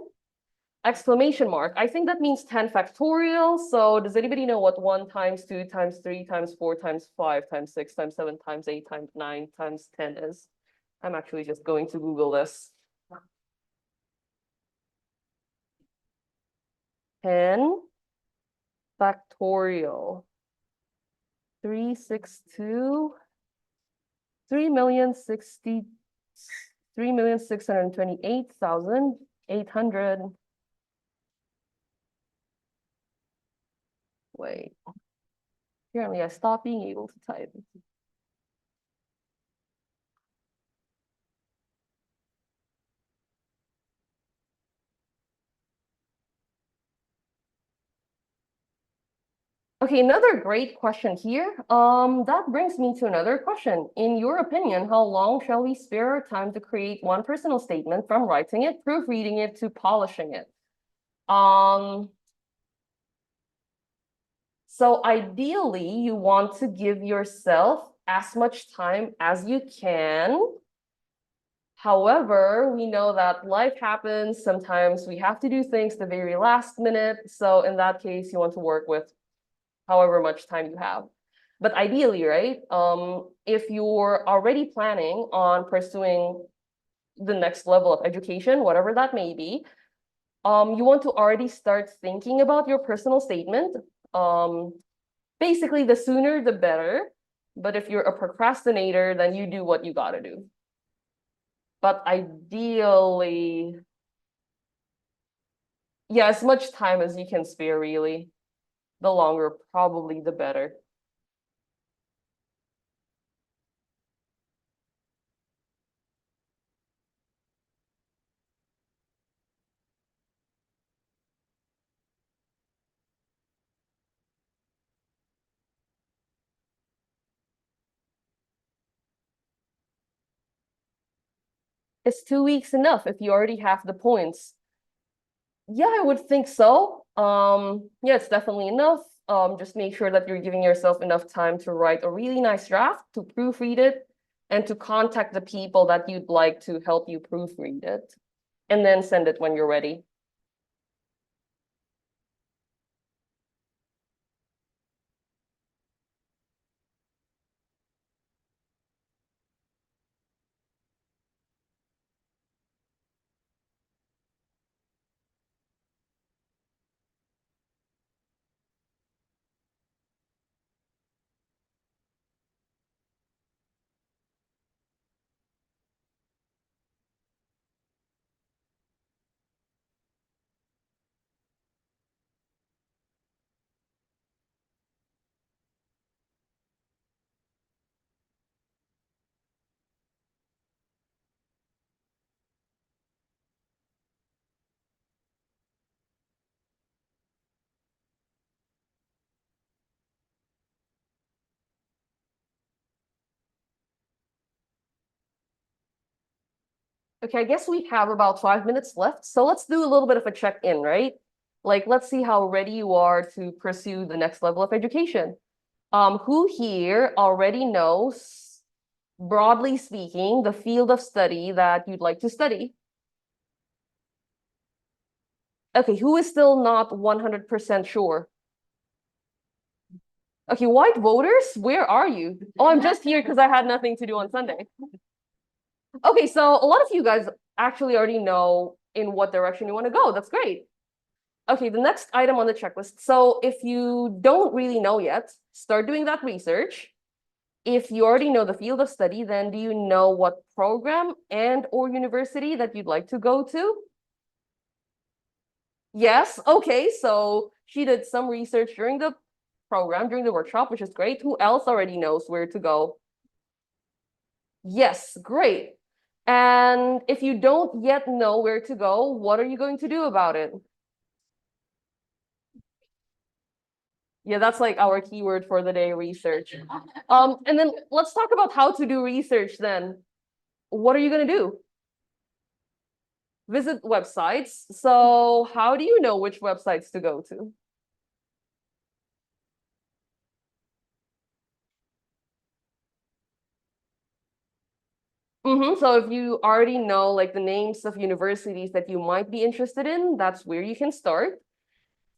exclamation mark. I think that means 10 factorial. So does anybody know what 1 times 2 times 3 times 4 times 5 times 6 times 7 times 8 times 9 times 10 is? I'm actually just going to Google this. 10 factorial. 362 3,628,800. Wait. Apparently I stopped being able to type. Okay, another great question here. That brings me to another question. In your opinion, how long shall we spare our time to create one personal statement from writing it, proofreading it, to polishing it? So ideally, you want to give yourself as much time as you can. However, we know that life happens. Sometimes we have to do things the very last minute. So in that case, you want to work with however much time you have. But ideally, right, if you're already planning on pursuing the next level of education, whatever that may be, you want to already start thinking about your personal statement. Basically, the sooner the better. But if you're a procrastinator, then you do what you gotta do. But ideally, yeah, as much time as you can spare, really. The longer, probably the better. Is 2 weeks enough if you already have the points? Yeah, I would think so. Yeah, it's definitely enough. Just make sure that you're giving yourself enough time to write a really nice draft, to proofread it, and to contact the people that you'd like to help you proofread it. And then send it when you're ready. Okay, I guess we have about 5 minutes left. So let's do a little bit of a check-in, right? Like, let's see how ready you are to pursue the next level of education. Who here already knows, broadly speaking, the field of study that you'd like to study? Okay, who is still not 100% sure? Okay, white voters, where are you? Oh, I'm just here because I had nothing to do on Sunday. Okay, so a lot of you guys actually already know in what direction you want to go. That's great. Okay, the next item on the checklist. So if you don't really know yet, start doing that research. If you already know the field of study, then do you know what program and or university that you'd like to go to? Yes, okay, so she did some research during the program, during the workshop, which is great. Who else already knows where to go? Yes, great. And if you don't yet know where to go, what are you going to do about it? Yeah, that's like our keyword for the day, research. And then let's talk about how to do research then. What are you going to do? Visit websites. So how do you know which websites to go to? So if you already know like the names of universities that you might be interested in, that's where you can start.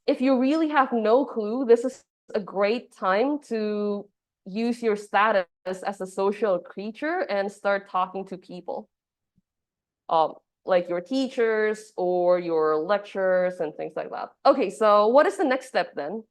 If you really have no clue, this is a great time to use your status as a social creature and start talking to people. Like your teachers or your lecturers and things like that. Okay, so what is the next step then?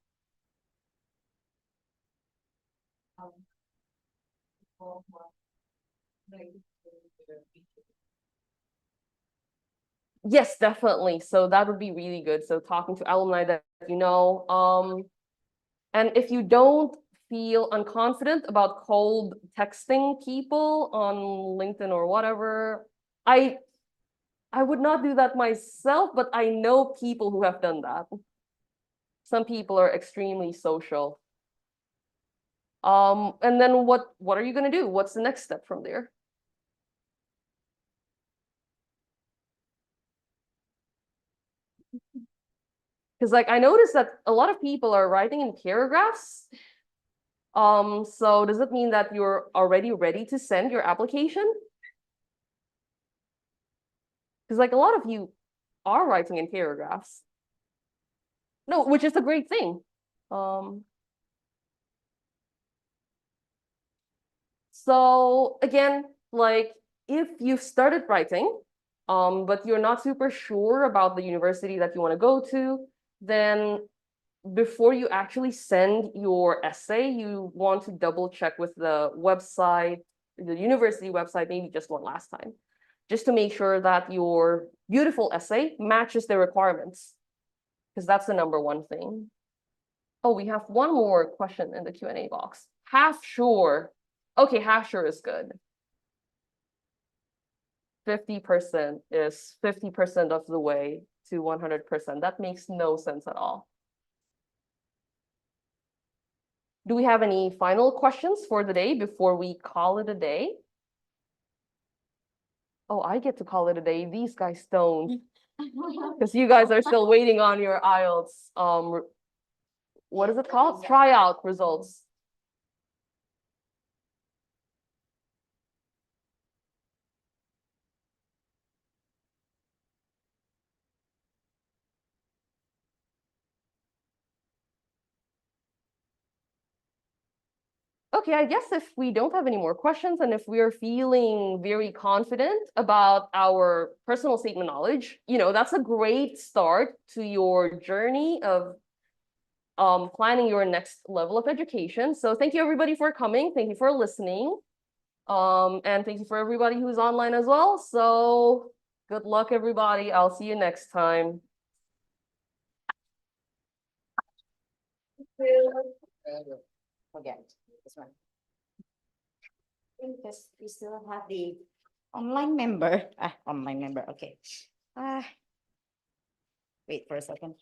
Yes, definitely. So that would be really good. So talking to alumni that you know. And if you don't feel unconfident about cold texting people on LinkedIn or whatever, I would not do that myself, but I know people who have done that. Some people are extremely social. And then what are you gonna do? What's the next step from there? Because like I noticed that a lot of people are writing in paragraphs. So does it mean that you're already ready to send your application? Because like a lot of you are writing in paragraphs. No, which is a great thing. So again, like if you've started writing, but you're not super sure about the university that you want to go to, then before you actually send your essay, you want to double check with the website, the university website, maybe just one last time, just to make sure that your beautiful essay matches the requirements, because that's the number one thing. Oh, we have one more question in the Q&A box. Half sure. Okay, half sure is good. 50% is 50% of the way to 100%. That makes no sense at all. Do we have any final questions for the day before we call it a day? Oh, I get to call it a day. These guys don't. Because you guys are still waiting on your IELTS, what is it called? Tryout results. Okay, I guess if we don't have any more questions and if we are feeling very confident about our personal statement knowledge, that's a great start to your journey of planning your next level of education. So thank you everybody for coming. Thank you for listening. And thank you for everybody who's online as well. So good luck, everybody. I'll see you next time. Forget this one. Because we still have the online member. Online member. Okay. Wait for a second.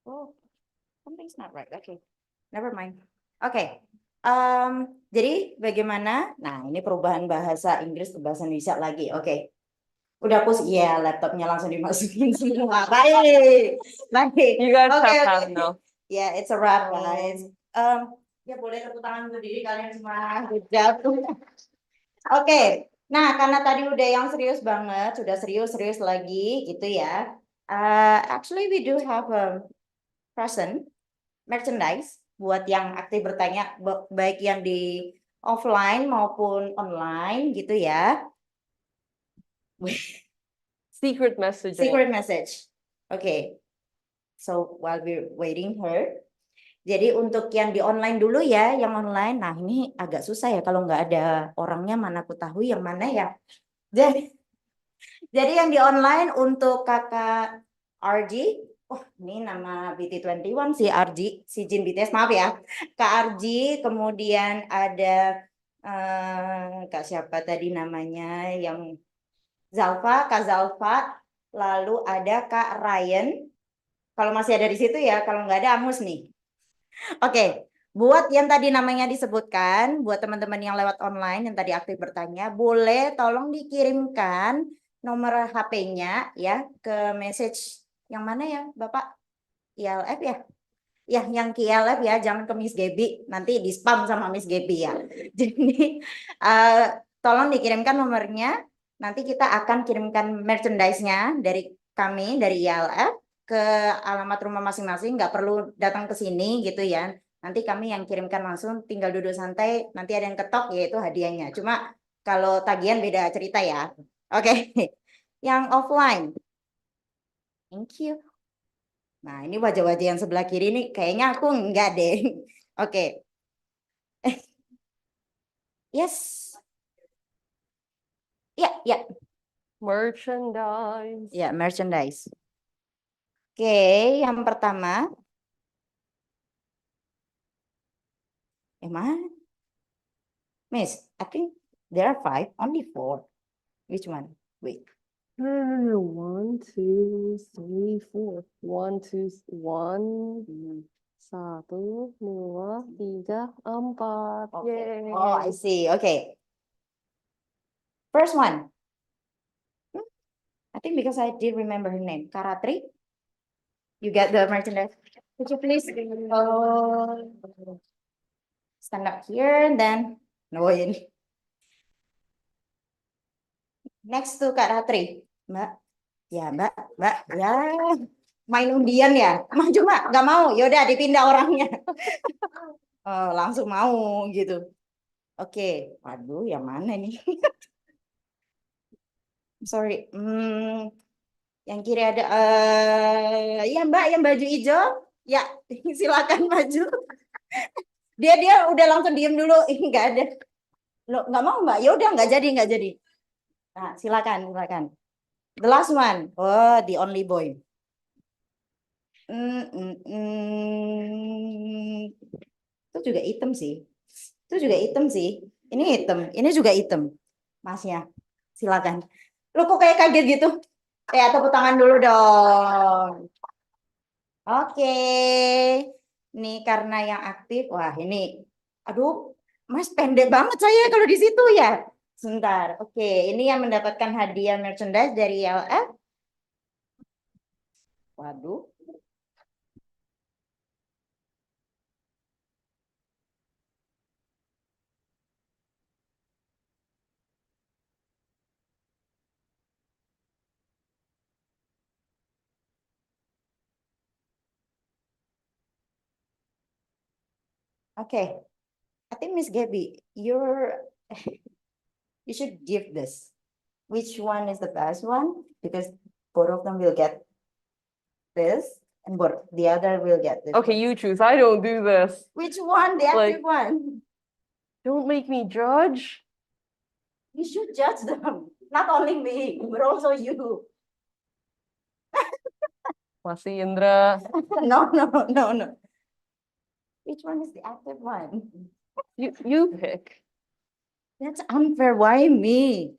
Oh, something's not right. Okay, never mind. Oke. Jadi bagaimana? Nah, ini perubahan bahasa Inggris ke bahasa Indonesia lagi. Oke. Udah push, iya, laptopnya langsung dimasukin semua. Baik. You guys Oke, have oke. now. Yeah, it's a wrap, guys. Ya boleh tepuk tangan berdiri kalian semua. Good job. Oke. Nah, karena tadi udah yang serius banget, sudah serius-serius lagi gitu ya. Actually we do have a present merchandise buat yang aktif bertanya, baik yang di offline maupun online gitu ya. Secret message. Secret message. Okay. So while we're waiting her, jadi untuk yang di online dulu ya, yang online. Nah ini agak susah ya kalau nggak ada orangnya, mana aku tahu yang mana ya. Jadi yang di online untuk kakak RG, oh ini nama BT21 si RG, si Jin BTS, maaf ya, Kak RG, kemudian ada Kak siapa tadi namanya yang Zalfa, Kak Zalfa, lalu ada Kak Ryan. Kalau masih ada di situ ya, kalau nggak ada Amus nih. Oke, buat yang tadi namanya disebutkan, buat teman-teman yang lewat online yang tadi aktif bertanya, boleh tolong dikirimkan nomor HP-nya ya ke message yang mana ya, Bapak? IALF ya? Ya, yang ke IALF ya, jangan ke Miss Gaby, nanti di spam sama Miss Gaby ya. Jadi tolong dikirimkan nomornya, nanti kita akan kirimkan merchandise-nya dari kami, dari IALF ke alamat rumah masing-masing, nggak perlu datang ke sini gitu ya. Nanti kami yang kirimkan langsung, tinggal duduk santai, nanti ada yang ketok yaitu hadiahnya. Cuma kalau tagihan beda cerita ya. Oke. Yang offline. Thank you. Nah, ini wajah-wajah yang sebelah kiri nih kayaknya aku enggak deh. Oke. Yes. Ya, ya. Merchandise. Ya, merchandise. Oke, yang pertama. Mana? Miss, I think there are 5, only 4. Which one? Wait. No. 1, 2, 3, 4. 1, 2, 1. 1, 2, 3, 4. Okay. Oh, I see. Okay. First one. I think because I did remember her name. Karatri. You get the merchandise? Could you please stand up here and then no ini. Next to Kak Ratri, Mbak. Ya, Mbak, ya. Main undian ya? Maju, Mbak. Nggak mau. Yaudah, dipindah orangnya. Oh, langsung mau gitu. Oke. Waduh, yang mana nih? Sorry. Yang kiri ada ya Mbak yang baju hijau. Ya, silakan maju. Dia udah langsung diem dulu. Nggak ada. Lo nggak mau Mbak? Ya udah nggak jadi. Nah, silakan. The last one. Oh, the only boy. Itu juga hitam sih. Ini hitam. Ini juga hitam. Masnya. Silakan. Lo kok kayak kaget gitu? Tepuk tangan dulu dong. Oke. Ini karena yang aktif. Wah, ini. Aduh, Mas pendek banget saya kalau di situ ya. Sebentar. Oke, ini yang mendapatkan hadiah merchandise dari IALF. Waduh. Okay, I think Miss Gabby, you should give this. Which one is the best one? Because both of them will get this, and the other will get this. Okay, one. you choose. I don't do this. Which one? The active one. Don't make me judge. You should judge them. Not only me, but also you. Masih Indra. No. Which one is the active one? You pick. That's unfair. Why me?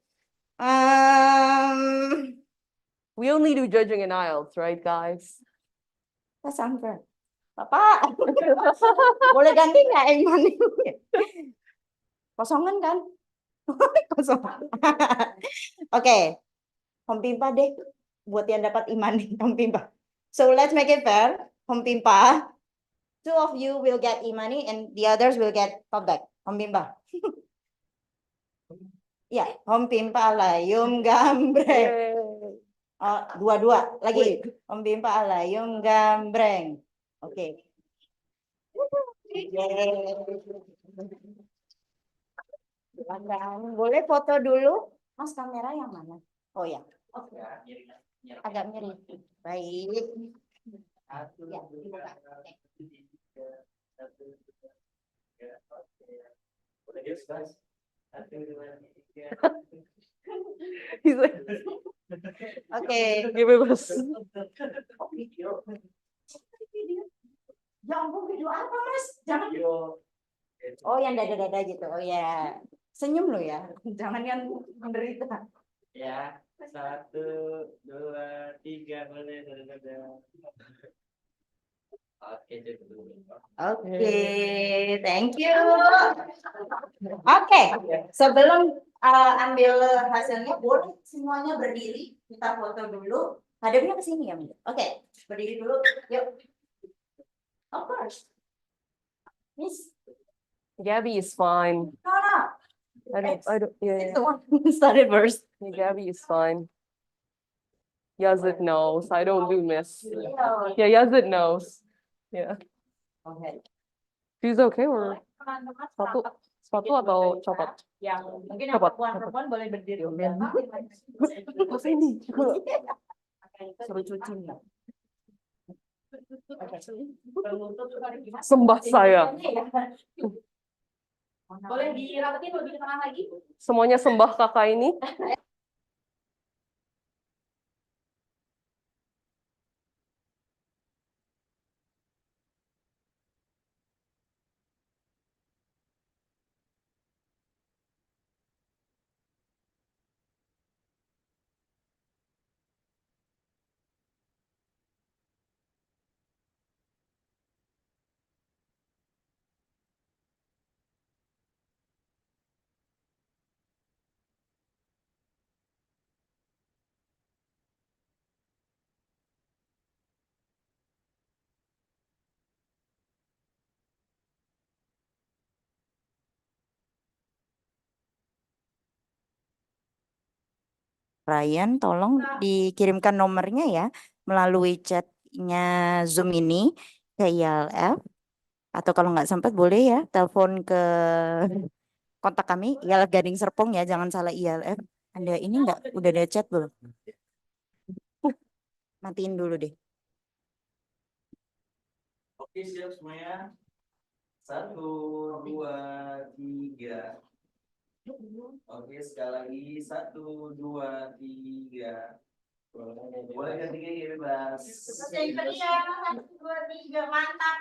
We only do judging in IELTS, right, guys? That's unfair. Bapak, boleh ganti nggak Iman? Kosongan kan? Kosong. Oke, Home Pimpa deh. Buat yang dapat Iman nih, Home Pimpa. So let's make it fair. Home Pimpa. 2 of you will get Imani and the others will get top bag. Home Pimpa. Ya, Home Pimpa layum gambreng. Oh, dua lagi. Home Pimpa layum gambreng. Oke. Boleh foto dulu? Mas, kamera yang mana? Oh ya. Agak miring. Baik. Ya, dibuka. He's like, Oke. bebas. Ya ampun, video apa Mas? Jangan. Oh, yang dada-dada gitu. Oh ya. Senyum lo ya. Jangan yang menderita. Ya, 1, 2, 3, boleh dada-dada. Oke, thank you. Oke, sebelum ambil hasilnya, boleh semuanya berdiri. Kita foto dulu. Hadapnya ke sini ya, Mbak. Oke, berdiri dulu. Yuk. Of course. Miss. Gabby is fine. No. I don't, yeah. It's the one who started first. Yeah, Gabby is fine. Yazid knows. I don't do miss. Yeah, Yazid knows. Yeah. Okay. She's okay or sepatu atau copot? Yang mungkin yang perempuan boleh berdiri. Apa ini? Suruh cuci ya. Sembah saya. Boleh dirapetin lebih ke tengah lagi? Semuanya sembah kakak ini. Ryan, tolong dikirimkan nomornya ya melalui chatnya Zoom ini ke IALF. Atau kalau nggak sempat boleh ya telepon ke kontak kami IALF Gading Serpong ya, jangan salah IALF. Ada ini nggak? Udah ada chat belum? Matiin dulu deh. Oke, siap semuanya. 1, 2, 3. Oke, sekali lagi. 1, 2, 3. Boleh gantinya ya bebas. Yang ketiga, 1, 2, 3, mantap.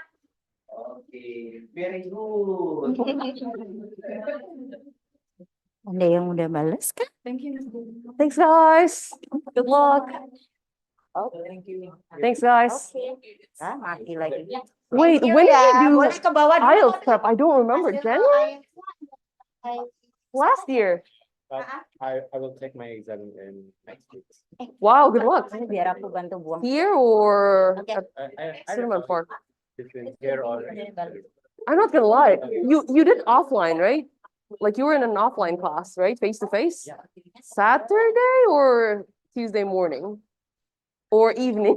Oke, very good. Ada yang udah bales kan? Thanks, guys. Good luck. Thank you. Thanks, guys. Ah, mati lagi. Wait, Thank you when did ya. you do Boleh ke bawah dulu. IELTS prep? I don't remember. January? Last year. I will take my exam in next week. Wow, good luck. Biar aku bantu buang. Here or Okay. I Cinnamon Park? between here or I'm not gonna lie. You did offline, right? Like you were in an offline class, right? Face to face? Yeah. Saturday or Tuesday morning? Or evening?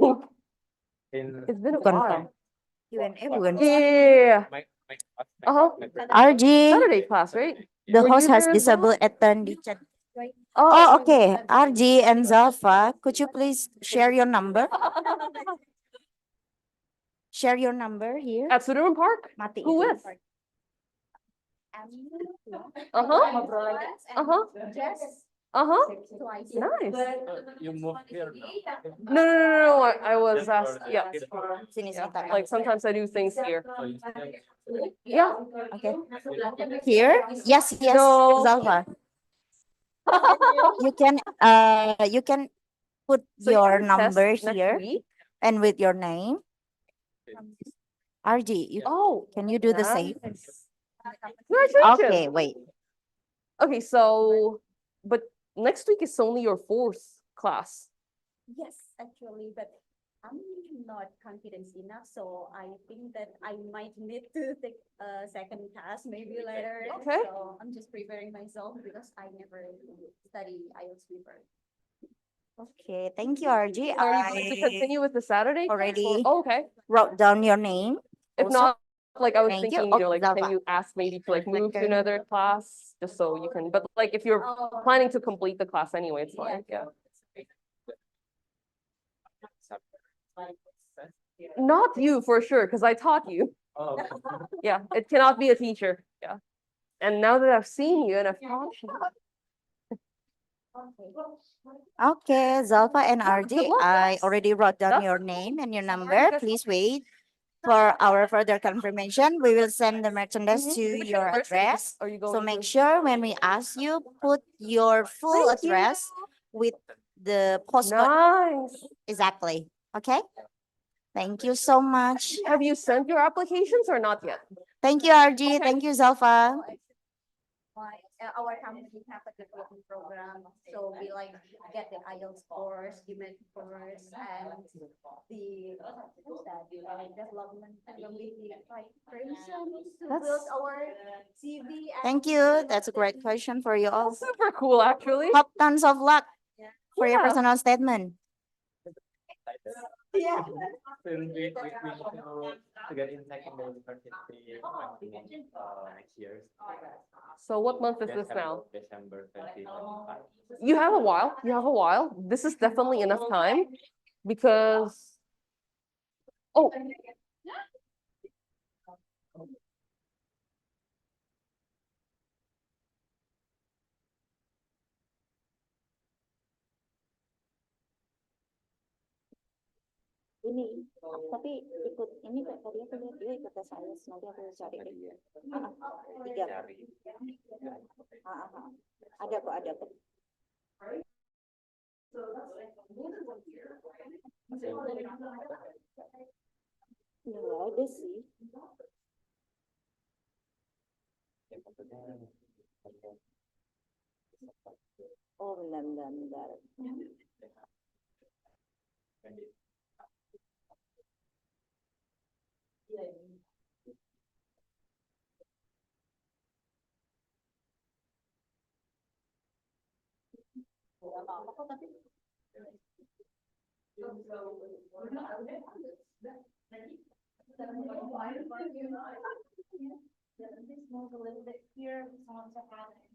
in It's been a Bukan while. Q&A bukan. Yeah. my RG, Saturday class, right? the Were host you has there as well? disabled attend the chat. Oh, Oh, okay. RG and Zalfa, could you please share your number? Share your number here. at Sudirman Park? Mati Who itu. with? Uh-huh. Uh-huh. Uh-huh. Nice. you move here now. No. I was asked. Yeah. Sini sebentar. Like sometimes I do things here. So you stay Yeah. Okay. Here? Yes, No. Zalfa. You can put So your test number next here week? and with your name. RG, Oh, can you do the same? congratulations. Okay, wait. Okay, so, but next week is only your 4th class. Yes, actually, but I'm not confident enough, so I think that I might need to take a second class maybe later. Okay. So I'm just preparing myself because I never study IELTS before. Okay, thank you, RG. Are you going to continue with the Saturday? class already or- oh, okay. wrote down your name. If Also, not, like I was thank you. thinking, Oh, like, Zalfa. can you ask maybe to like move to another class just so you can, but like if you're planning to complete the class anyway, it's fine. Yeah. Not you for sure, because I taught you. Oh, okay. Yeah, it cannot be a teacher. Yeah. And now that I've seen you and I've taught you. Okay, Zalfa and RG, Good luck, I guys. already wrote down That's- your name and your number. Please wait for our further confirmation. We will send the merchandise to your address. Are you going So make to- sure when we ask you, put your full Thank you. address with the postcode. Nice. Exactly. Okay. Thank you so much. Have you sent your applications or not yet? Thank you, RG. Okay. Thank you, Zalfa. Our company have a development program, so we like get the IELTS course, demand course, and the development program with the preparation to build our CV. Thank you. That's a great question for you all. Super cool, actually. Hope tons of luck for your Yeah. personal statement. Yeah. Since we to get in secondary university next year. So what month is this now? December 2025. You have a while. You have a while. This is definitely enough time because. Oh. Ini, tapi ikut ini kok tadi aku lihat dia ikut tes IELTS, nanti aku cari deh. 3. Ada kok, ada kok. Ya ada sih. Oh, benar. Move a little bit here, someone to have it.